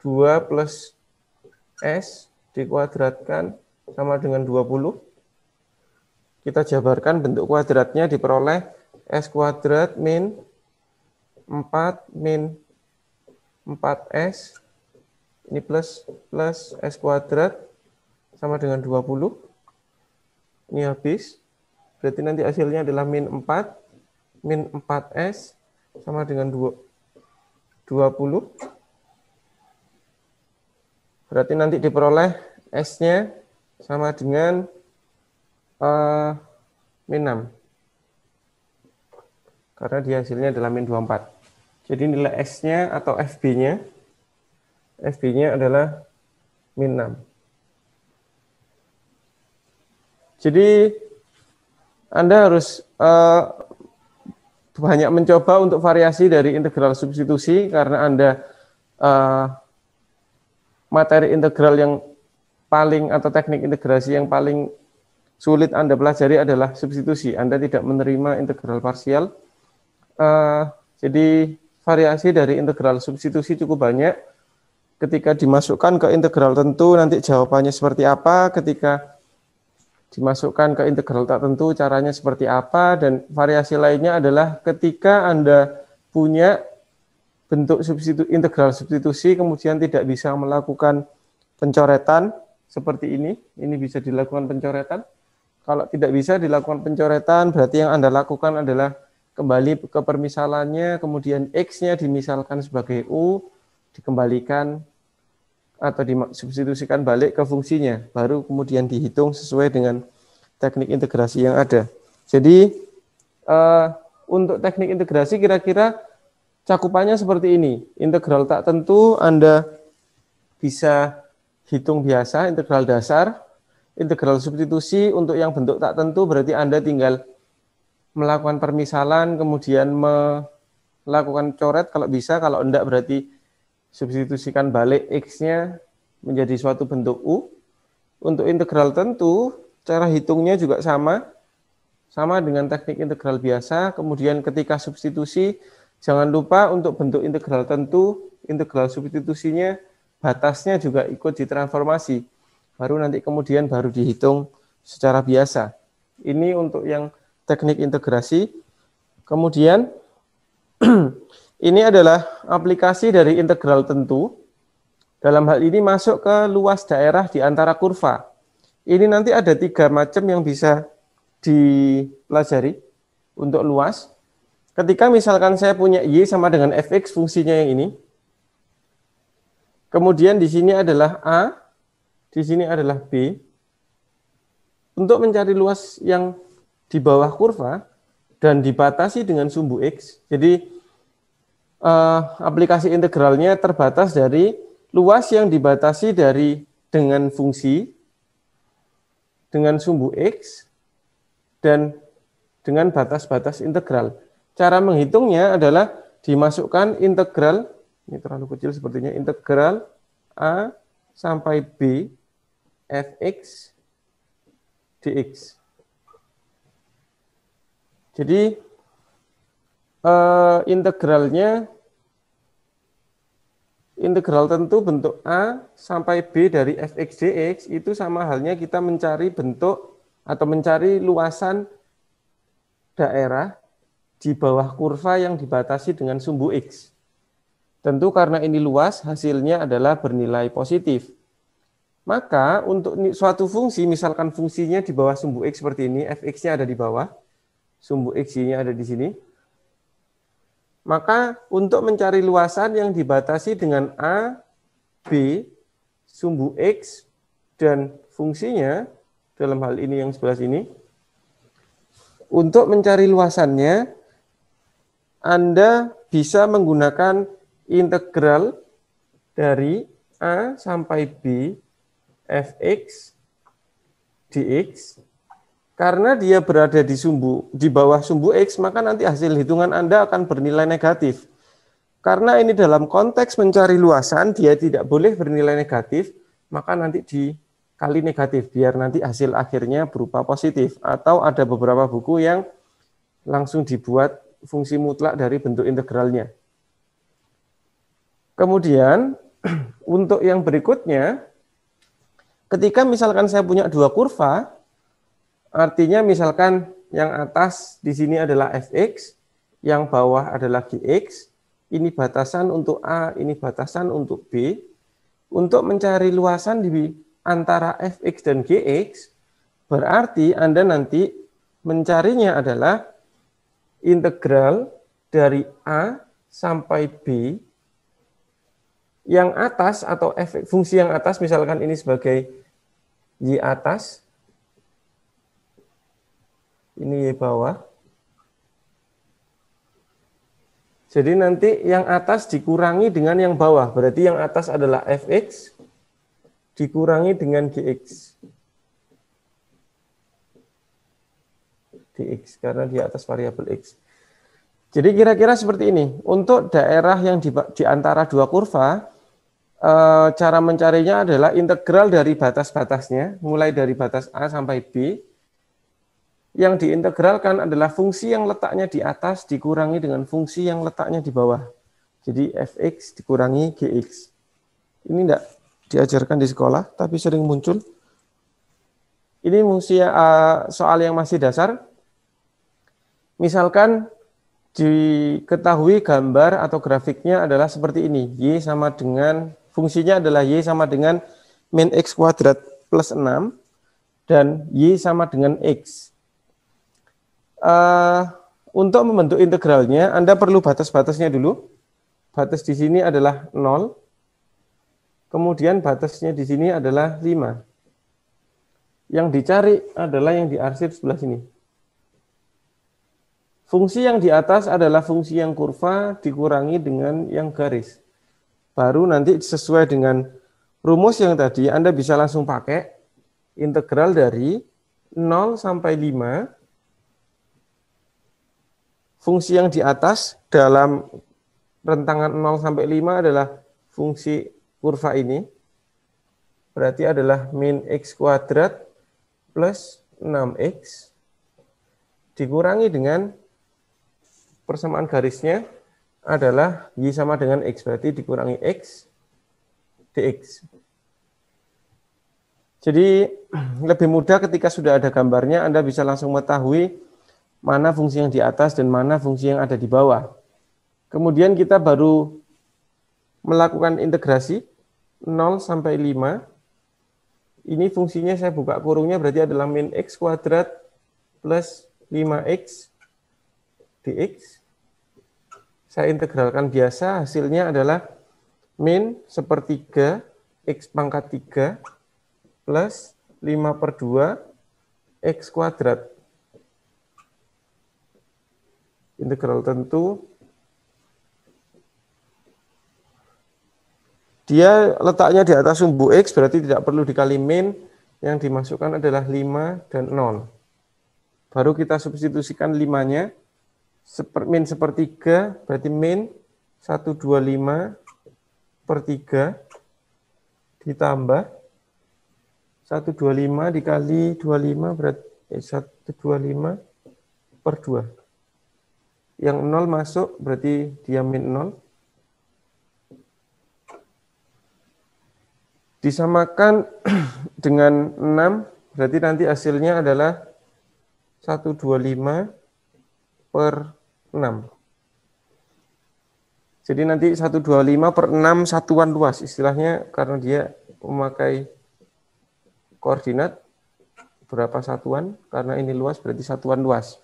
2 plus S dikuadratkan sama dengan 20. Kita jabarkan bentuk kuadratnya diperoleh S kuadrat min 4 min 4S. Ini plus S kuadrat sama dengan 20. Ini habis. Berarti nanti hasilnya adalah min 4. Min 4S sama dengan 20. Berarti nanti diperoleh S-nya sama dengan min 6. Karena di hasilnya adalah min 24. Jadi nilai S-nya atau FB-nya adalah min 6. Jadi Anda harus banyak mencoba untuk variasi dari integral substitusi karena Anda materi integral yang paling atau teknik integrasi yang paling sulit Anda pelajari adalah substitusi. Anda tidak menerima integral parsial. Jadi variasi dari integral substitusi cukup banyak. Ketika dimasukkan ke integral tentu nanti jawabannya seperti apa, ketika dimasukkan ke integral tak tentu caranya seperti apa, dan variasi lainnya adalah ketika Anda punya bentuk integral substitusi kemudian tidak bisa melakukan pencoretan seperti ini bisa dilakukan pencoretan. Kalau tidak bisa dilakukan pencoretan berarti yang Anda lakukan adalah kembali ke permisalannya, kemudian X-nya dimisalkan sebagai U, dikembalikan atau disubstitusikan balik ke fungsinya, baru kemudian dihitung sesuai dengan teknik integrasi yang ada. Jadi untuk teknik integrasi kira-kira cakupannya seperti ini. Integral tak tentu Anda bisa hitung biasa, integral dasar. Integral substitusi untuk yang bentuk tak tentu berarti Anda tinggal melakukan permisalan, kemudian melakukan coret kalau bisa, kalau enggak berarti substitusikan balik X-nya menjadi suatu bentuk U. Untuk integral tentu, cara hitungnya juga sama dengan teknik integral biasa. Kemudian ketika substitusi, jangan lupa untuk bentuk integral tentu, integral substitusinya, batasnya juga ikut ditransformasi. baru nanti kemudian baru dihitung secara biasa. Ini untuk yang teknik integrasi. Kemudian ini adalah aplikasi dari integral tentu. Dalam hal ini masuk ke luas daerah di antara kurva. Ini nanti ada 3 macam yang bisa dipelajari untuk luas. Ketika misalkan saya punya Y sama dengan fx fungsinya yang ini. Kemudian di sini adalah A, di sini adalah B. Untuk mencari luas yang di bawah kurva dan dibatasi dengan sumbu X. Jadi aplikasi integralnya terbatas dari luas yang dibatasi dengan fungsi, dengan sumbu X, dan dengan batas-batas integral. Cara menghitungnya adalah dimasukkan integral, ini terlalu kecil sepertinya, integral A sampai B fx dx. Jadi integral tentu bentuk A sampai B dari fx dx itu sama halnya kita mencari bentuk atau mencari luasan daerah di bawah kurva yang dibatasi dengan sumbu X. Tentu karena ini luas, hasilnya adalah bernilai positif. Maka untuk suatu fungsi, misalkan fungsinya di bawah sumbu X seperti ini, fx-nya ada di bawah, sumbu X-nya ada di sini. Maka untuk mencari luasan yang dibatasi dengan A, B, sumbu X, dan fungsinya, dalam hal ini yang sebelah sini, untuk mencari luasannya, Anda bisa menggunakan integral dari A sampai B fx dx. Karena dia berada di bawah sumbu X, maka nanti hasil hitungan Anda akan bernilai negatif. Karena ini dalam konteks mencari luasan, dia tidak boleh bernilai negatif, maka nanti dikali negatif, biar nanti hasil akhirnya berupa positif. Atau ada beberapa buku yang langsung dibuat fungsi mutlak dari bentuk integralnya. Kemudian, untuk yang berikutnya, ketika misalkan saya punya 2 kurva, artinya misalkan yang atas di sini adalah fx, yang bawah adalah gx, ini batasan untuk A, ini batasan untuk B. Untuk mencari luasan di antara fx dan gx, berarti Anda nanti mencarinya adalah integral dari A sampai B, yang atas atau fungsi yang atas, misalkan ini sebagai y atas, ini y bawah. Jadi nanti yang atas dikurangi dengan yang bawah. Berarti yang atas adalah fx dikurangi dengan gx. dx, karena di atas variabel x. Jadi kira-kira seperti ini. Untuk daerah yang di antara 2 kurva, cara mencarinya adalah integral dari batas-batasnya, mulai dari batas A sampai B. Yang diintegralkan adalah fungsi yang letaknya di atas dikurangi dengan fungsi yang letaknya di bawah. Jadi fx dikurangi gx. Ini tidak diajarkan di sekolah, tapi sering muncul. Ini soal yang masih dasar. Misalkan diketahui gambar atau grafiknya adalah seperti ini. Y sama dengan, fungsinya adalah Y sama dengan min X kuadrat plus 6, dan Y sama dengan X. Untuk membentuk integralnya, Anda perlu batas-batasnya dulu. Batas di sini adalah 0. Kemudian batasnya di sini adalah 5. Yang dicari adalah yang diarsir sebelah sini. Fungsi yang di atas adalah fungsi yang kurva dikurangi dengan yang garis. Baru nanti sesuai dengan rumus yang tadi, Anda bisa langsung pakai integral dari 0 sampai 5. Fungsi yang di atas dalam rentangan 0 sampai 5 adalah fungsi kurva ini. Berarti adalah min X kuadrat plus 6X dikurangi dengan persamaan garisnya adalah Y sama dengan X. Berarti dikurangi X dx. Jadi lebih mudah ketika sudah ada gambarnya, Anda bisa langsung mengetahui mana fungsi yang di atas dan mana fungsi yang ada di bawah. Kemudian kita baru melakukan integrasi 0 sampai 5. Ini fungsinya saya buka kurungnya berarti adalah min x kuadrat plus 5x dx. Saya integralkan biasa, hasilnya adalah min sepertiga x pangkat 3 plus 5/2 x kuadrat. Integral tentu. Dia letaknya di atas sumbu x, berarti tidak perlu dikali min, yang dimasukkan adalah 5 dan 0. Baru kita substitusikan 5-nya, min sepertiga, berarti min 125/3 ditambah 125 dikali 25 berarti 125/2. Yang 0 masuk berarti dia min 0. Disamakan dengan 6 berarti nanti hasilnya adalah 125/6. Jadi nanti 125/6 satuan luas istilahnya, karena dia memakai koordinat berapa satuan, karena ini luas berarti satuan luas.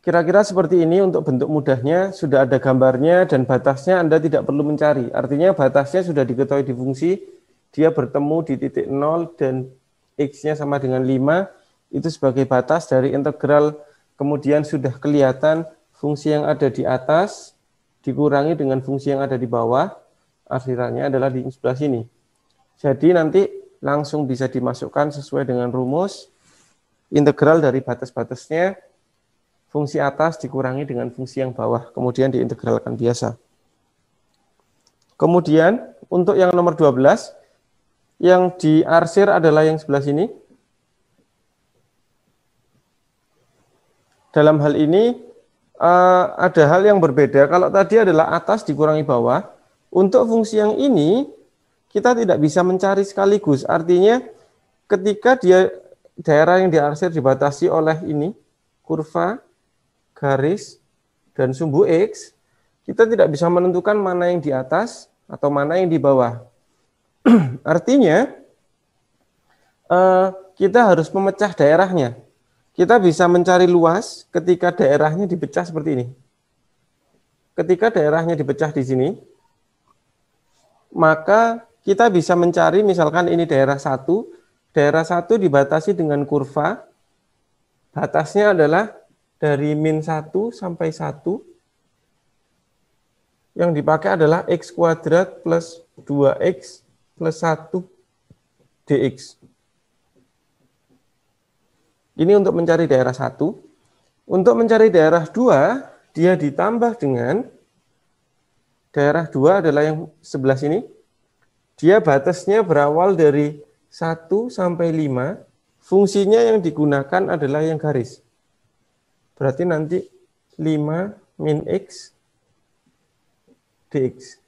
Kira-kira seperti ini untuk bentuk mudahnya, sudah ada gambarnya dan batasnya Anda tidak perlu mencari. Artinya batasnya sudah diketahui di fungsi, dia bertemu di titik 0 dan x-nya sama dengan 5, itu sebagai batas dari integral, kemudian sudah kelihatan fungsi yang ada di atas dikurangi dengan fungsi yang ada di bawah, akhirannya adalah di sebelah sini. Jadi nanti langsung bisa dimasukkan sesuai dengan rumus, integral dari batas-batasnya, fungsi atas dikurangi dengan fungsi yang bawah, kemudian diintegralkan biasa. Kemudian untuk yang nomor 12, yang diarsir adalah yang sebelah sini. Dalam hal ini ada hal yang berbeda. Kalau tadi adalah atas dikurangi bawah, untuk fungsi yang ini kita tidak bisa mencari sekaligus. Artinya ketika daerah yang diarsir dibatasi oleh ini, kurva, garis, dan sumbu X, kita tidak bisa menentukan mana yang di atas atau mana yang di bawah. Artinya, kita harus memecah daerahnya. Kita bisa mencari luas ketika daerahnya dipecah seperti ini. Ketika daerahnya dipecah di sini, maka kita bisa mencari, misalkan ini daerah 1, daerah 1 dibatasi dengan kurva, batasnya adalah dari min 1 sampai 1, yang dipakai adalah x kuadrat plus 2x plus 1 dx. Ini untuk mencari daerah 1. Untuk mencari daerah 2, dia ditambah dengan daerah 2 adalah yang sebelah sini. Dia batasnya berawal dari 1 sampai 5, fungsinya yang digunakan adalah yang garis. Berarti nanti 5 min x dx.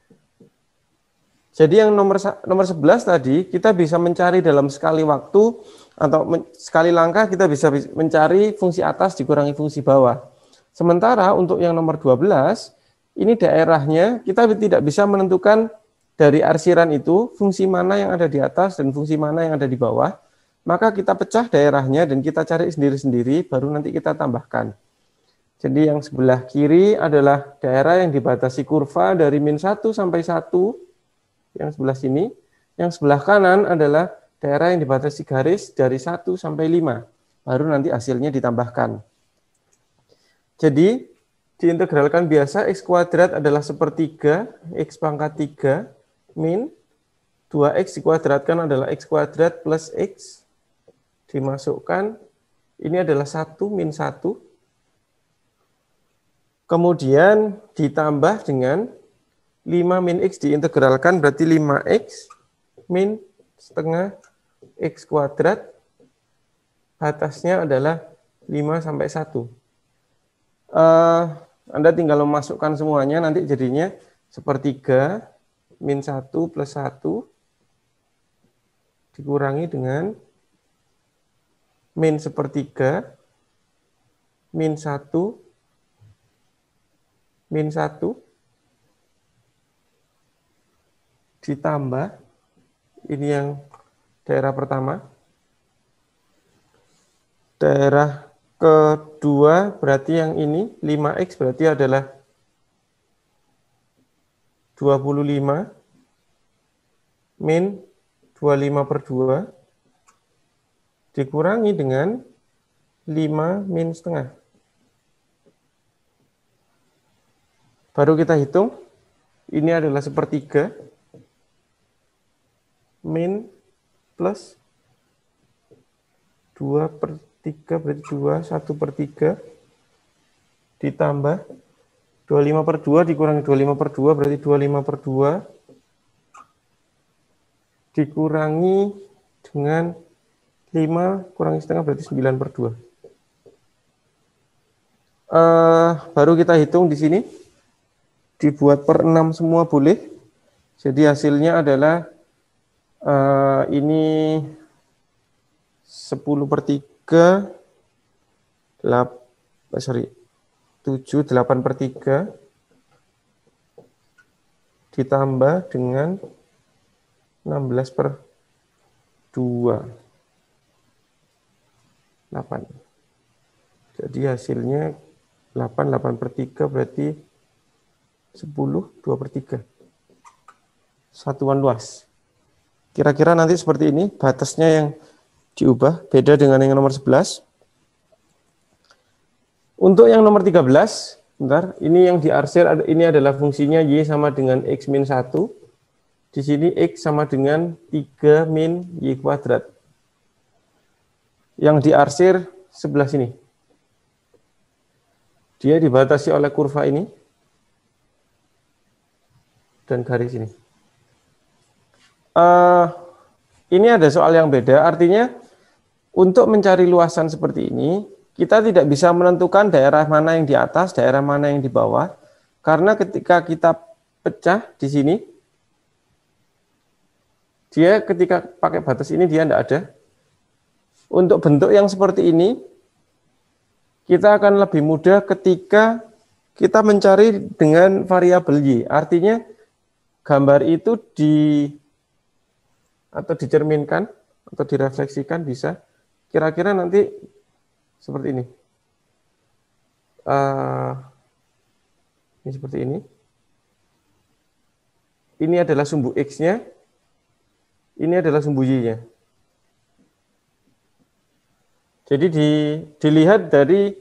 Jadi yang nomor 11 tadi, kita bisa mencari dalam sekali waktu atau sekali langkah kita bisa mencari fungsi atas dikurangi fungsi bawah. Sementara untuk yang nomor 12, ini daerahnya kita tidak bisa menentukan dari arsiran itu fungsi mana yang ada di atas dan fungsi mana yang ada di bawah. Maka kita pecah daerahnya dan kita cari sendiri-sendiri, baru nanti kita tambahkan. Jadi yang sebelah kiri adalah daerah yang dibatasi kurva dari min 1 sampai 1, yang sebelah sini. Yang sebelah kanan adalah daerah yang dibatasi garis dari 1 sampai 5, baru nanti hasilnya ditambahkan. Jadi diintegralkan biasa, x kuadrat adalah sepertiga, x pangkat 3, min 2x dikuadratkan adalah x kuadrat plus x, dimasukkan, ini adalah 1 min 1, kemudian ditambah dengan 5 min x diintegralkan, berarti 5x min setengah x kuadrat, batasnya adalah 5 sampai 1. Anda tinggal memasukkan semuanya, nanti jadinya sepertiga min 1 plus 1 dikurangi dengan min sepertiga, min 1, min 1, ditambah, ini yang daerah pertama, daerah kedua berarti yang ini 5x berarti adalah 25 min 25/2 dikurangi dengan 5 min setengah. Baru kita hitung, ini adalah sepertiga min plus 2/3 berarti 2, 1/3 ditambah 25/2 dikurangi 25/2 berarti 25/2 dikurangi dengan 5 kurangi setengah berarti 9/2. Baru kita hitung di sini, dibuat per 6 semua boleh. Jadi hasilnya adalah ini 10/3, 7, 8/3 ditambah dengan 16/2. 8. Jadi hasilnya 8/3 berarti 10, 2/3. Satuan luas. Kira-kira nanti seperti ini, batasnya yang diubah, beda dengan yang nomor 11. Untuk yang nomor 13, bentar, ini yang diarsir, ini adalah fungsinya Y sama dengan X min 1. Di sini X sama dengan 3 min Y kuadrat. Yang diarsir sebelah sini. Dia dibatasi oleh kurva ini. Dan garis ini. Ini ada soal yang beda, artinya untuk mencari luasan seperti ini, kita tidak bisa menentukan daerah mana yang di atas, daerah mana yang di bawah, karena ketika kita pecah di sini, dia ketika pakai batas ini dia tidak ada. Untuk bentuk yang seperti ini, kita akan lebih mudah ketika kita mencari dengan variabel Y. Artinya gambar itu dicerminkan atau direfleksikan bisa. Kira-kira nanti seperti ini. Ini seperti ini. Ini adalah sumbu X-nya. Ini adalah sumbu Y-nya. Jadi dilihat dari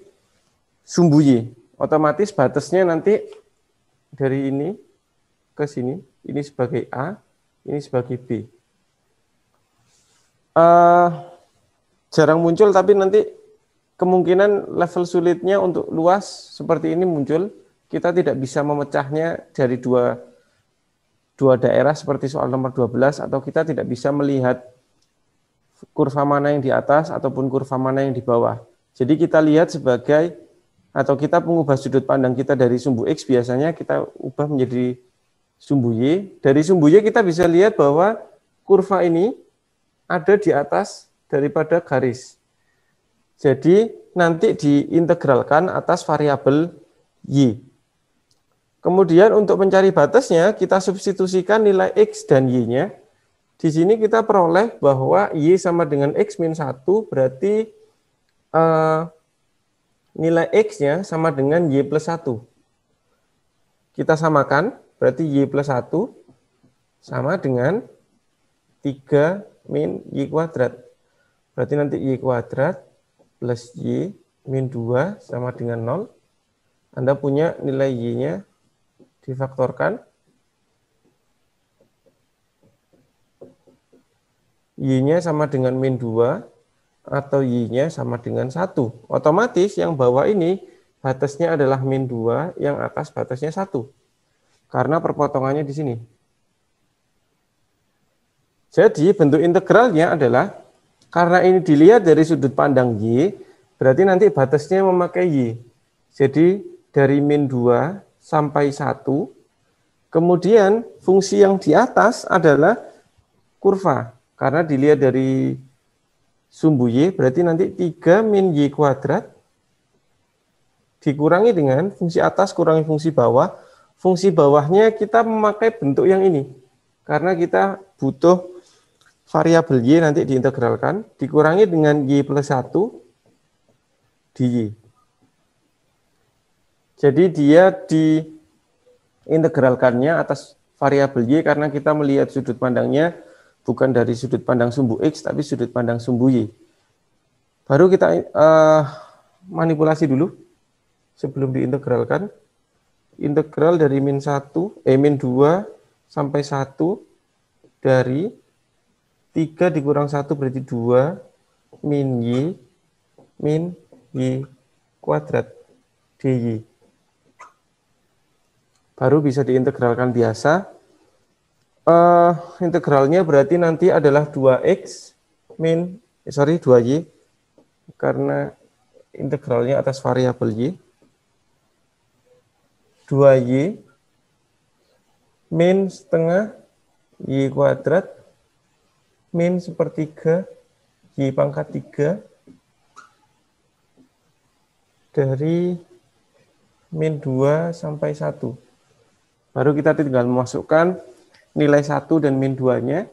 sumbu Y. Otomatis batasnya nanti dari ini ke sini. Ini sebagai A, ini sebagai B. Jarang muncul, tapi nanti kemungkinan level sulitnya untuk luas seperti ini muncul. Kita tidak bisa memecahnya dari dua daerah seperti soal nomor 12, atau kita tidak bisa melihat kurva mana yang di atas ataupun kurva mana yang di bawah. Jadi kita lihat sebagai, atau kita mengubah sudut pandang kita dari sumbu X, biasanya kita ubah menjadi sumbu Y. Dari sumbu Y kita bisa lihat bahwa kurva ini ada di atas daripada garis. Jadi nanti diintegralkan atas variabel Y. Kemudian untuk mencari batasnya, kita substitusikan nilai X dan Y-nya. Di sini kita peroleh bahwa Y sama dengan X min 1, berarti nilai X-nya sama dengan Y plus 1. Kita samakan, berarti Y plus 1 sama dengan 3 min Y kuadrat. Berarti nanti Y kuadrat plus Y min 2 sama dengan 0. Anda punya nilai Y-nya difaktorkan. Y-nya sama dengan min 2 atau Y-nya sama dengan 1. Otomatis yang bawah ini batasnya adalah min 2, yang atas batasnya 1. Karena perpotongannya di sini. Jadi bentuk integralnya adalah, karena ini dilihat dari sudut pandang Y, berarti nanti batasnya memakai Y. Jadi dari min 2 sampai 1, kemudian fungsi yang di atas adalah kurva. Karena dilihat dari sumbu Y, berarti nanti 3 min Y kuadrat dikurangi dengan fungsi atas kurangi fungsi bawah. Fungsi bawahnya kita memakai bentuk yang ini. Karena kita butuh variabel Y nanti diintegralkan, dikurangi dengan Y plus 1 di Y. Jadi dia diintegralkannya atas variabel Y karena kita melihat sudut pandangnya bukan dari sudut pandang sumbu X, tapi sudut pandang sumbu Y. Baru kita manipulasi dulu sebelum diintegralkan. Integral dari min 2 sampai 1 dari 3 dikurang 1 berarti 2 min Y kuadrat dy. Baru bisa diintegralkan biasa. Integralnya berarti nanti adalah 2x 2y karena integralnya atas variabel y. 2y min setengah y kuadrat min sepertiga y pangkat 3 dari min 2 sampai 1. Baru kita tinggal memasukkan nilai 1 dan min 2-nya.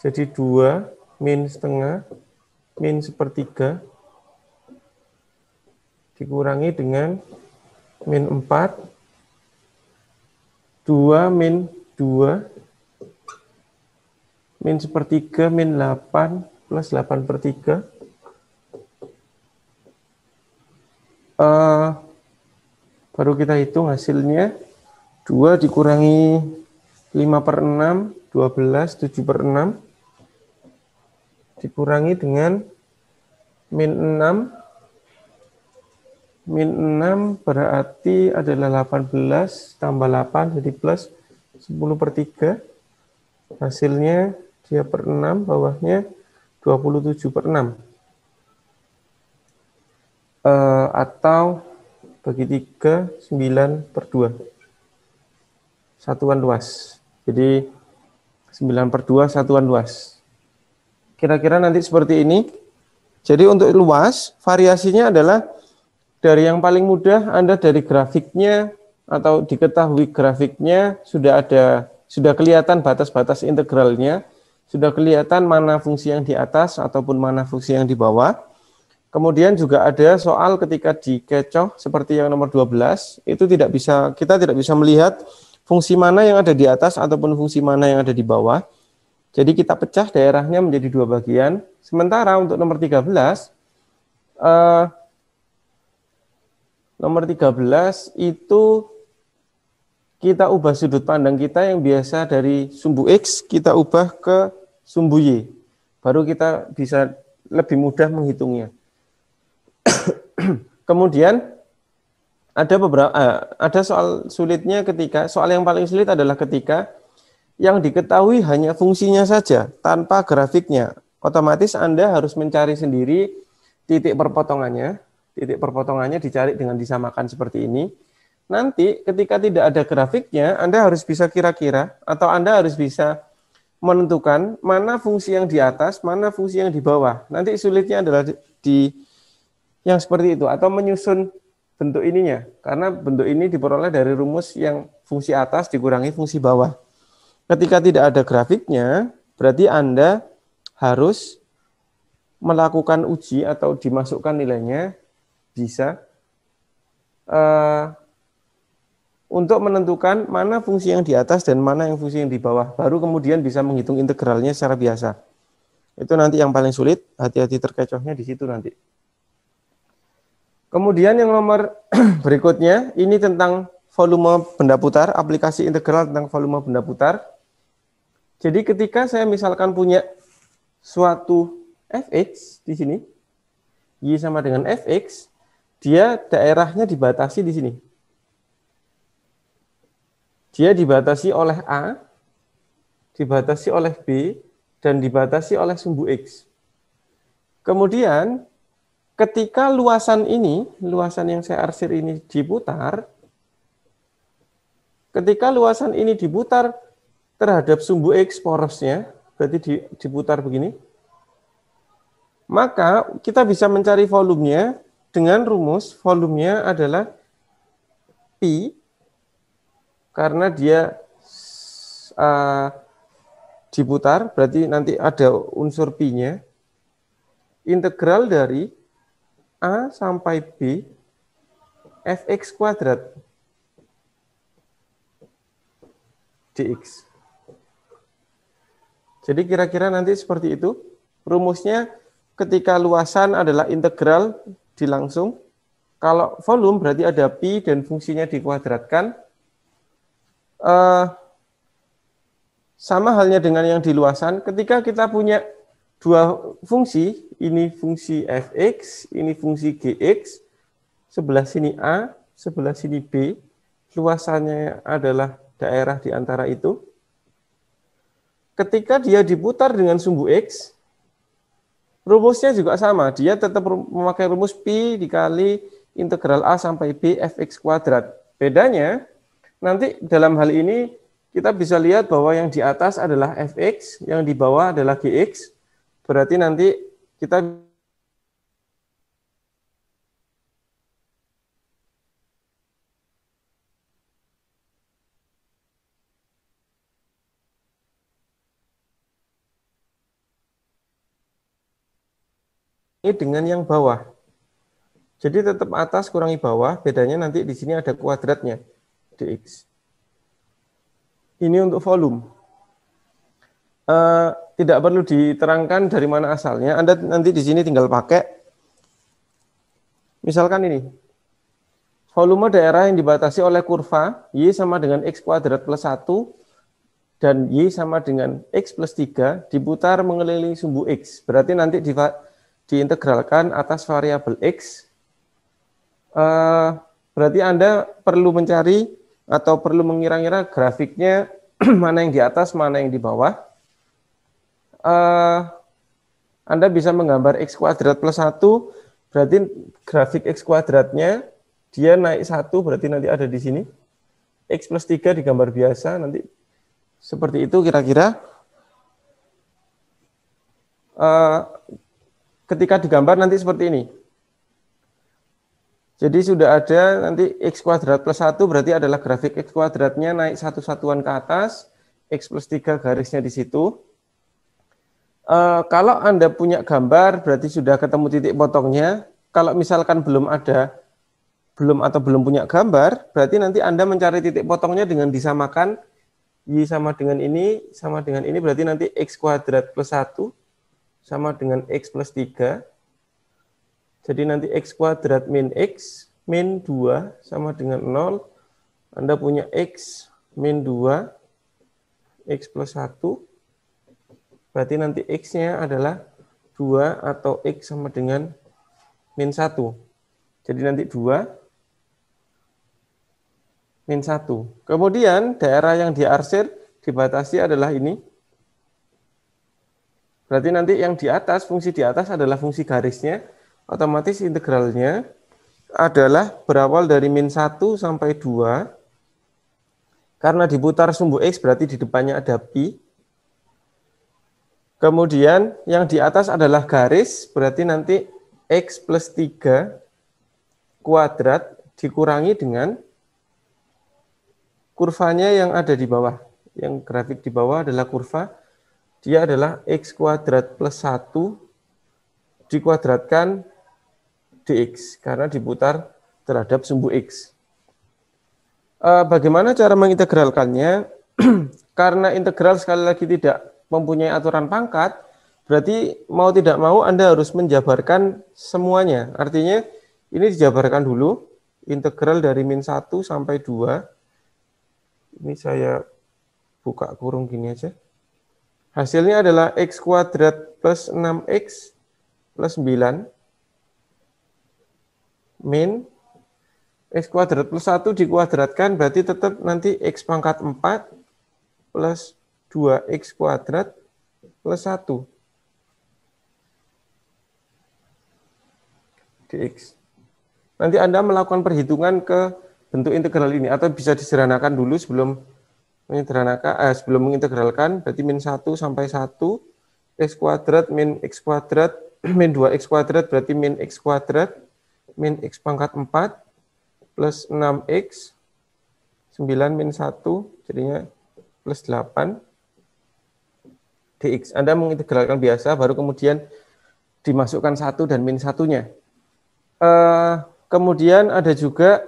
Jadi 2 min setengah min sepertiga dikurangi dengan min 4, 2 min 2, min sepertiga min 8 plus 8 per 3. Baru kita hitung hasilnya. 2 dikurangi 5 per 6, 12, 7 per 6. Dikurangi dengan min 6. Min 6 berarti adalah 18 tambah 8 jadi plus 10 per 3. Hasilnya dia per 6, bawahnya 27 per 6. Atau bagi 3, 9 per 2. Satuan luas. Jadi 9 per 2 satuan luas. Kira-kira nanti seperti ini. Jadi untuk luas, variasinya adalah dari yang paling mudah Anda dari grafiknya atau diketahui grafiknya sudah kelihatan batas-batas integralnya, sudah kelihatan mana fungsi yang di atas ataupun mana fungsi yang di bawah. Kemudian juga ada soal ketika dikecoh seperti yang nomor 12, itu kita tidak bisa melihat fungsi mana yang ada di atas ataupun fungsi mana yang ada di bawah. Jadi kita pecah daerahnya menjadi 2 bagian. Sementara untuk nomor 13 itu kita ubah sudut pandang kita yang biasa dari sumbu X, kita ubah ke sumbu Y. Baru kita bisa lebih mudah menghitungnya. Kemudian ada soal sulitnya soal yang paling sulit adalah ketika yang diketahui hanya fungsinya saja tanpa grafiknya. Otomatis Anda harus mencari sendiri titik perpotongannya. Titik perpotongannya dicari dengan disamakan seperti ini. Nanti ketika tidak ada grafiknya, Anda harus bisa kira-kira atau Anda harus bisa menentukan mana fungsi yang di atas, mana fungsi yang di bawah. Nanti sulitnya adalah di yang seperti itu atau menyusun bentuk ininya. Karena bentuk ini diperoleh dari rumus yang fungsi atas dikurangi fungsi bawah. Ketika tidak ada grafiknya, berarti Anda harus melakukan uji atau dimasukkan nilainya bisa untuk menentukan mana fungsi yang di atas dan mana yang fungsi yang di bawah. Baru kemudian bisa menghitung integralnya secara biasa. Itu nanti yang paling sulit, hati-hati terkecohnya di situ nanti. Kemudian yang nomor berikutnya, ini tentang volume benda putar, aplikasi integral tentang volume benda putar. Jadi ketika saya misalkan punya suatu fx di sini, y sama dengan fx, dia daerahnya dibatasi di sini. Dia dibatasi oleh A, dibatasi oleh B, dan dibatasi oleh sumbu X. Kemudian, ketika luasan yang saya arsir ini diputar, Ketika luasan ini diputar terhadap sumbu X porosnya, berarti diputar begini, maka kita bisa mencari volumenya dengan rumus volumenya adalah Pi, karena dia diputar, berarti nanti ada unsur Pi-nya, integral dari A sampai B fx kuadrat dx. Jadi kira-kira nanti seperti itu. Rumusnya ketika luasan adalah integral dilangsung. Kalau volume berarti ada pi dan fungsinya dikuadratkan. Sama halnya dengan yang di luasan. Ketika kita punya dua fungsi, ini fungsi fx, ini fungsi gx, sebelah sini A, sebelah sini B, luasannya adalah daerah di antara itu. Ketika dia diputar dengan sumbu X, rumusnya juga sama. Dia tetap memakai rumus Pi dikali integral A sampai B fx kuadrat. Bedanya, nanti dalam hal ini kita bisa lihat bahwa yang di atas adalah fx, yang di bawah adalah gx. Berarti nanti kita ini dengan yang bawah. Jadi tetap atas kurangi bawah, bedanya nanti di sini ada kuadratnya, dx. Ini untuk volume. Tidak perlu diterangkan dari mana asalnya, Anda nanti di sini tinggal pakai. Misalkan ini, volume daerah yang dibatasi oleh kurva, Y sama dengan X kuadrat plus 1, dan Y sama dengan X plus 3, diputar mengelilingi sumbu X. Berarti nanti diintegralkan atas variabel X. Berarti Anda perlu mencari atau perlu mengira-ngira grafiknya mana yang di atas, mana yang di bawah. Anda bisa menggambar X kuadrat plus 1, berarti grafik X kuadratnya dia naik 1, berarti nanti ada di sini. X plus 3 digambar biasa, nanti seperti itu kira-kira. Ketika digambar nanti seperti ini. Jadi sudah ada nanti X kuadrat plus 1 berarti adalah grafik X kuadratnya naik satu satuan ke atas, X plus 3 garisnya di situ. Kalau Anda punya gambar berarti sudah ketemu titik potongnya. Kalau misalkan belum punya gambar, berarti nanti Anda mencari titik potongnya dengan disamakan Y sama dengan ini, berarti nanti X kuadrat plus 1 sama dengan X plus 3. Jadi nanti X kuadrat min X min 2 sama dengan 0. Anda punya X min 2, X plus 1. Berarti nanti X-nya adalah 2 atau X sama dengan min 1. Jadi nanti 2 min 1. Kemudian daerah yang diarsir dibatasi adalah ini. Berarti nanti yang di atas, fungsi di atas adalah fungsi garisnya, otomatis integralnya adalah berawal dari min 1 sampai 2. Karena diputar sumbu X berarti di depannya ada pi. Kemudian yang di atas adalah garis, berarti nanti X plus 3 kuadrat dikurangi dengan kurvanya yang ada di bawah. Yang grafik di bawah adalah kurva. Dia adalah X kuadrat plus 1 dikuadratkan dx, karena diputar terhadap sumbu X. Bagaimana cara mengintegralkannya? Karena integral sekali lagi tidak mempunyai aturan pangkat, berarti mau tidak mau Anda harus menjabarkan semuanya. Artinya ini dijabarkan dulu, integral dari min 1 sampai 2. Ini saya buka kurung gini aja. Hasilnya adalah X kuadrat plus 6X plus 9 min X kuadrat plus 1 dikuadratkan, berarti tetap nanti X pangkat 4 plus 2X kuadrat plus 1 dx. Nanti Anda melakukan perhitungan ke bentuk integral ini, atau bisa disederhanakan dulu sebelum mengintegralkan, berarti min 1 sampai 1 x kuadrat min x kuadrat min 2x kuadrat berarti min x kuadrat min x pangkat 4 plus 6x 9 min 1 jadinya plus 8 dx. Anda mengintegralkan biasa, baru kemudian dimasukkan 1 dan min 1-nya. Kemudian ada juga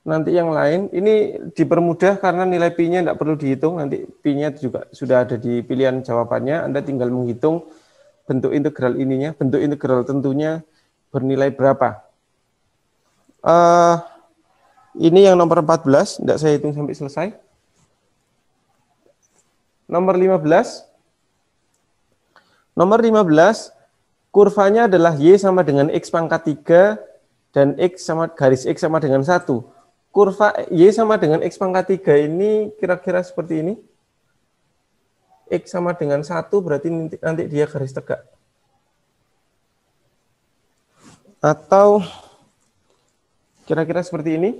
nanti yang lain, ini dipermudah karena nilai pi-nya tidak perlu dihitung, nanti pi-nya juga sudah ada di pilihan jawabannya, Anda tinggal menghitung bentuk integral ininya, bentuk integral tentunya bernilai berapa. Ini yang nomor 14, tidak saya hitung sampai selesai. Nomor 15. Nomor 15, kurvanya adalah y sama dengan x pangkat 3 dan x sama garis x sama dengan 1. Kurva y sama dengan x pangkat 3 ini kira-kira seperti ini. X sama dengan 1 berarti nanti dia garis tegak. Atau kira-kira seperti ini.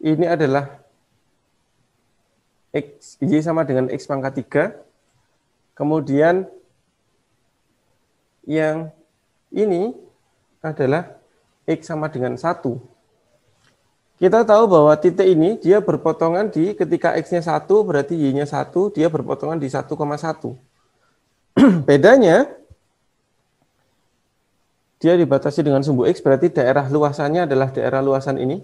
Ini adalah x, y sama dengan x pangkat 3. Kemudian yang ini adalah x sama dengan 1. Kita tahu bahwa titik ini dia berpotongan di ketika x-nya 1 berarti y-nya 1, dia berpotongan di 1,1. Bedanya dia dibatasi dengan sumbu x berarti daerah luasannya adalah daerah luasan ini.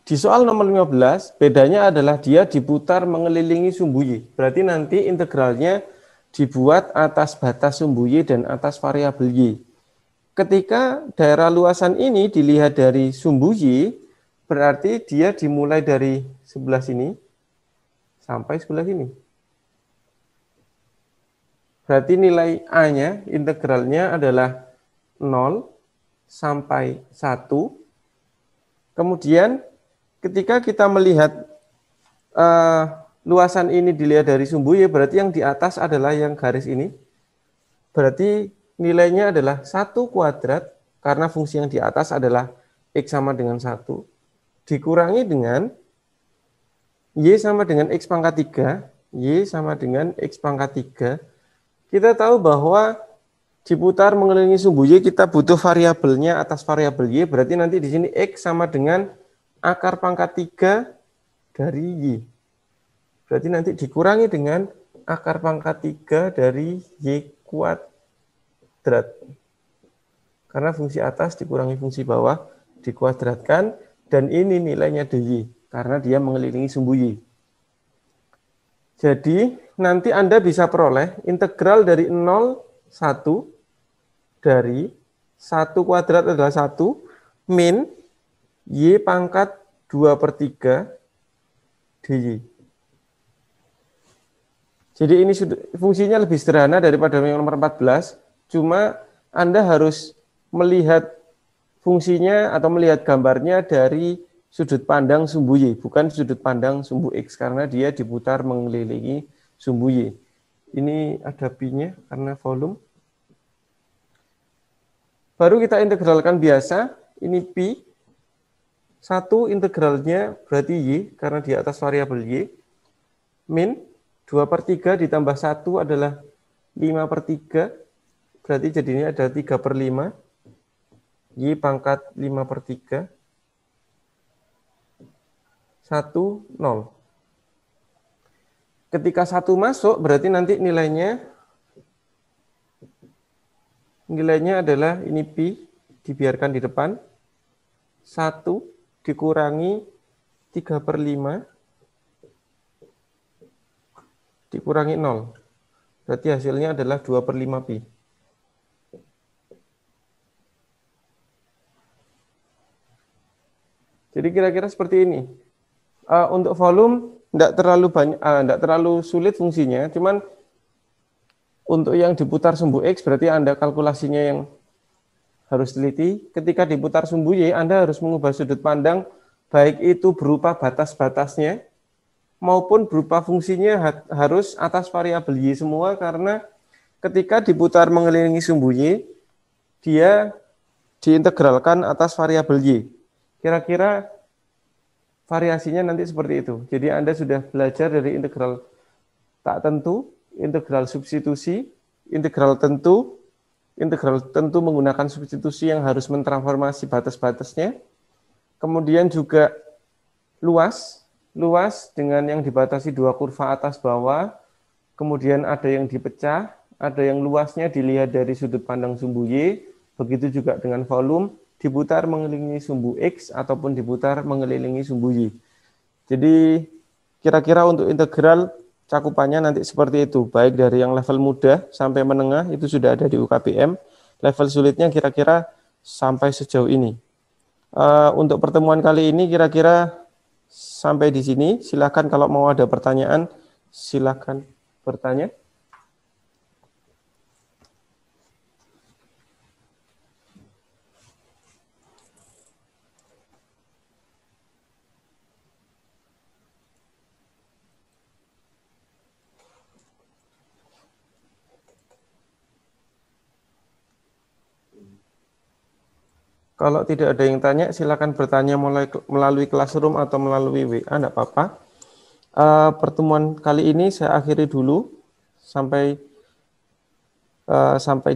Di soal nomor 15, bedanya adalah dia diputar mengelilingi sumbu y. Berarti nanti integralnya dibuat atas batas sumbu y dan atas variabel y. Ketika daerah luasan ini dilihat dari sumbu y, berarti dia dimulai dari sebelah sini sampai sebelah sini. Berarti nilai A-nya, integralnya adalah 0 sampai 1. Kemudian ketika kita melihat luasan ini dilihat dari sumbu y, berarti yang di atas adalah yang garis ini. Berarti nilainya adalah 1 kuadrat, karena fungsi yang di atas adalah x sama dengan 1, dikurangi dengan y sama dengan x pangkat 3, y sama dengan x pangkat 3. Kita tahu bahwa diputar mengelilingi sumbu y, kita butuh variabelnya atas variabel y, berarti nanti di sini x sama dengan akar pangkat 3 dari y. Berarti nanti dikurangi dengan akar pangkat 3 dari y kuadrat. Karena fungsi atas dikurangi fungsi bawah dikuadratkan, dan ini nilainya dy, karena dia mengelilingi sumbu y. Jadi nanti Anda bisa peroleh integral dari 0, 1, dari 1 kuadrat adalah 1, min y pangkat 2/3 dy. Jadi ini fungsinya lebih sederhana daripada yang nomor 14, cuma Anda harus melihat fungsinya atau melihat gambarnya dari sudut pandang sumbu y, bukan sudut pandang sumbu x, karena dia diputar mengelilingi sumbu y. Ini ada pi-nya karena volume. Baru kita integralkan biasa, ini pi. 1 integralnya berarti y, karena di atas variabel y, min 2/3 ditambah 1 adalah 5/3, berarti jadinya ada 3/5, y pangkat 5/3, 1, 0. Ketika 1 masuk, berarti nanti nilainya adalah ini pi, dibiarkan di depan, 1 dikurangi 3/5 dikurangi 0. Berarti hasilnya adalah 2/5 pi. Jadi kira-kira seperti ini. Untuk volume tidak terlalu banyak, tidak terlalu sulit fungsinya, cuman untuk yang diputar sumbu x berarti Anda kalkulasinya yang harus teliti. Ketika diputar sumbu y, Anda harus mengubah sudut pandang, baik itu berupa batas-batasnya maupun berupa fungsinya harus atas variabel y semua, karena ketika diputar mengelilingi sumbu y, dia diintegralkan atas variabel Y. Kira-kira variasinya nanti seperti itu. Jadi Anda sudah belajar dari integral tak tentu, integral substitusi, integral tentu menggunakan substitusi yang harus mentransformasi batas-batasnya. Kemudian juga luas dengan yang dibatasi dua kurva atas bawah. Kemudian ada yang dipecah, ada yang luasnya dilihat dari sudut pandang sumbu Y. Begitu juga dengan volume, diputar mengelilingi sumbu X ataupun diputar mengelilingi sumbu Y. Jadi kira-kira untuk integral cakupannya nanti seperti itu, baik dari yang level mudah sampai menengah itu sudah ada di UKBM, level sulitnya kira-kira sampai sejauh ini. Untuk pertemuan kali ini kira-kira sampai di sini. Silakan kalau mau ada pertanyaan, silakan bertanya. Kalau tidak ada yang tanya, silakan bertanya melalui Classroom atau melalui WA, enggak apa-apa. Pertemuan kali ini saya akhiri dulu sampai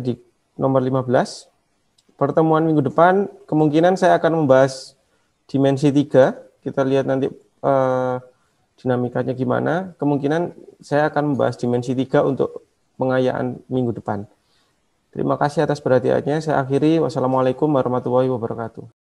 di nomor 15. Pertemuan minggu depan kemungkinan saya akan membahas dimensi 3. Kita lihat nanti dinamikanya gimana. Kemungkinan saya akan membahas dimensi 3 untuk pengayaan minggu depan. Terima kasih atas perhatiannya. Saya akhiri. Wassalamualaikum warahmatullahi wabarakatuh.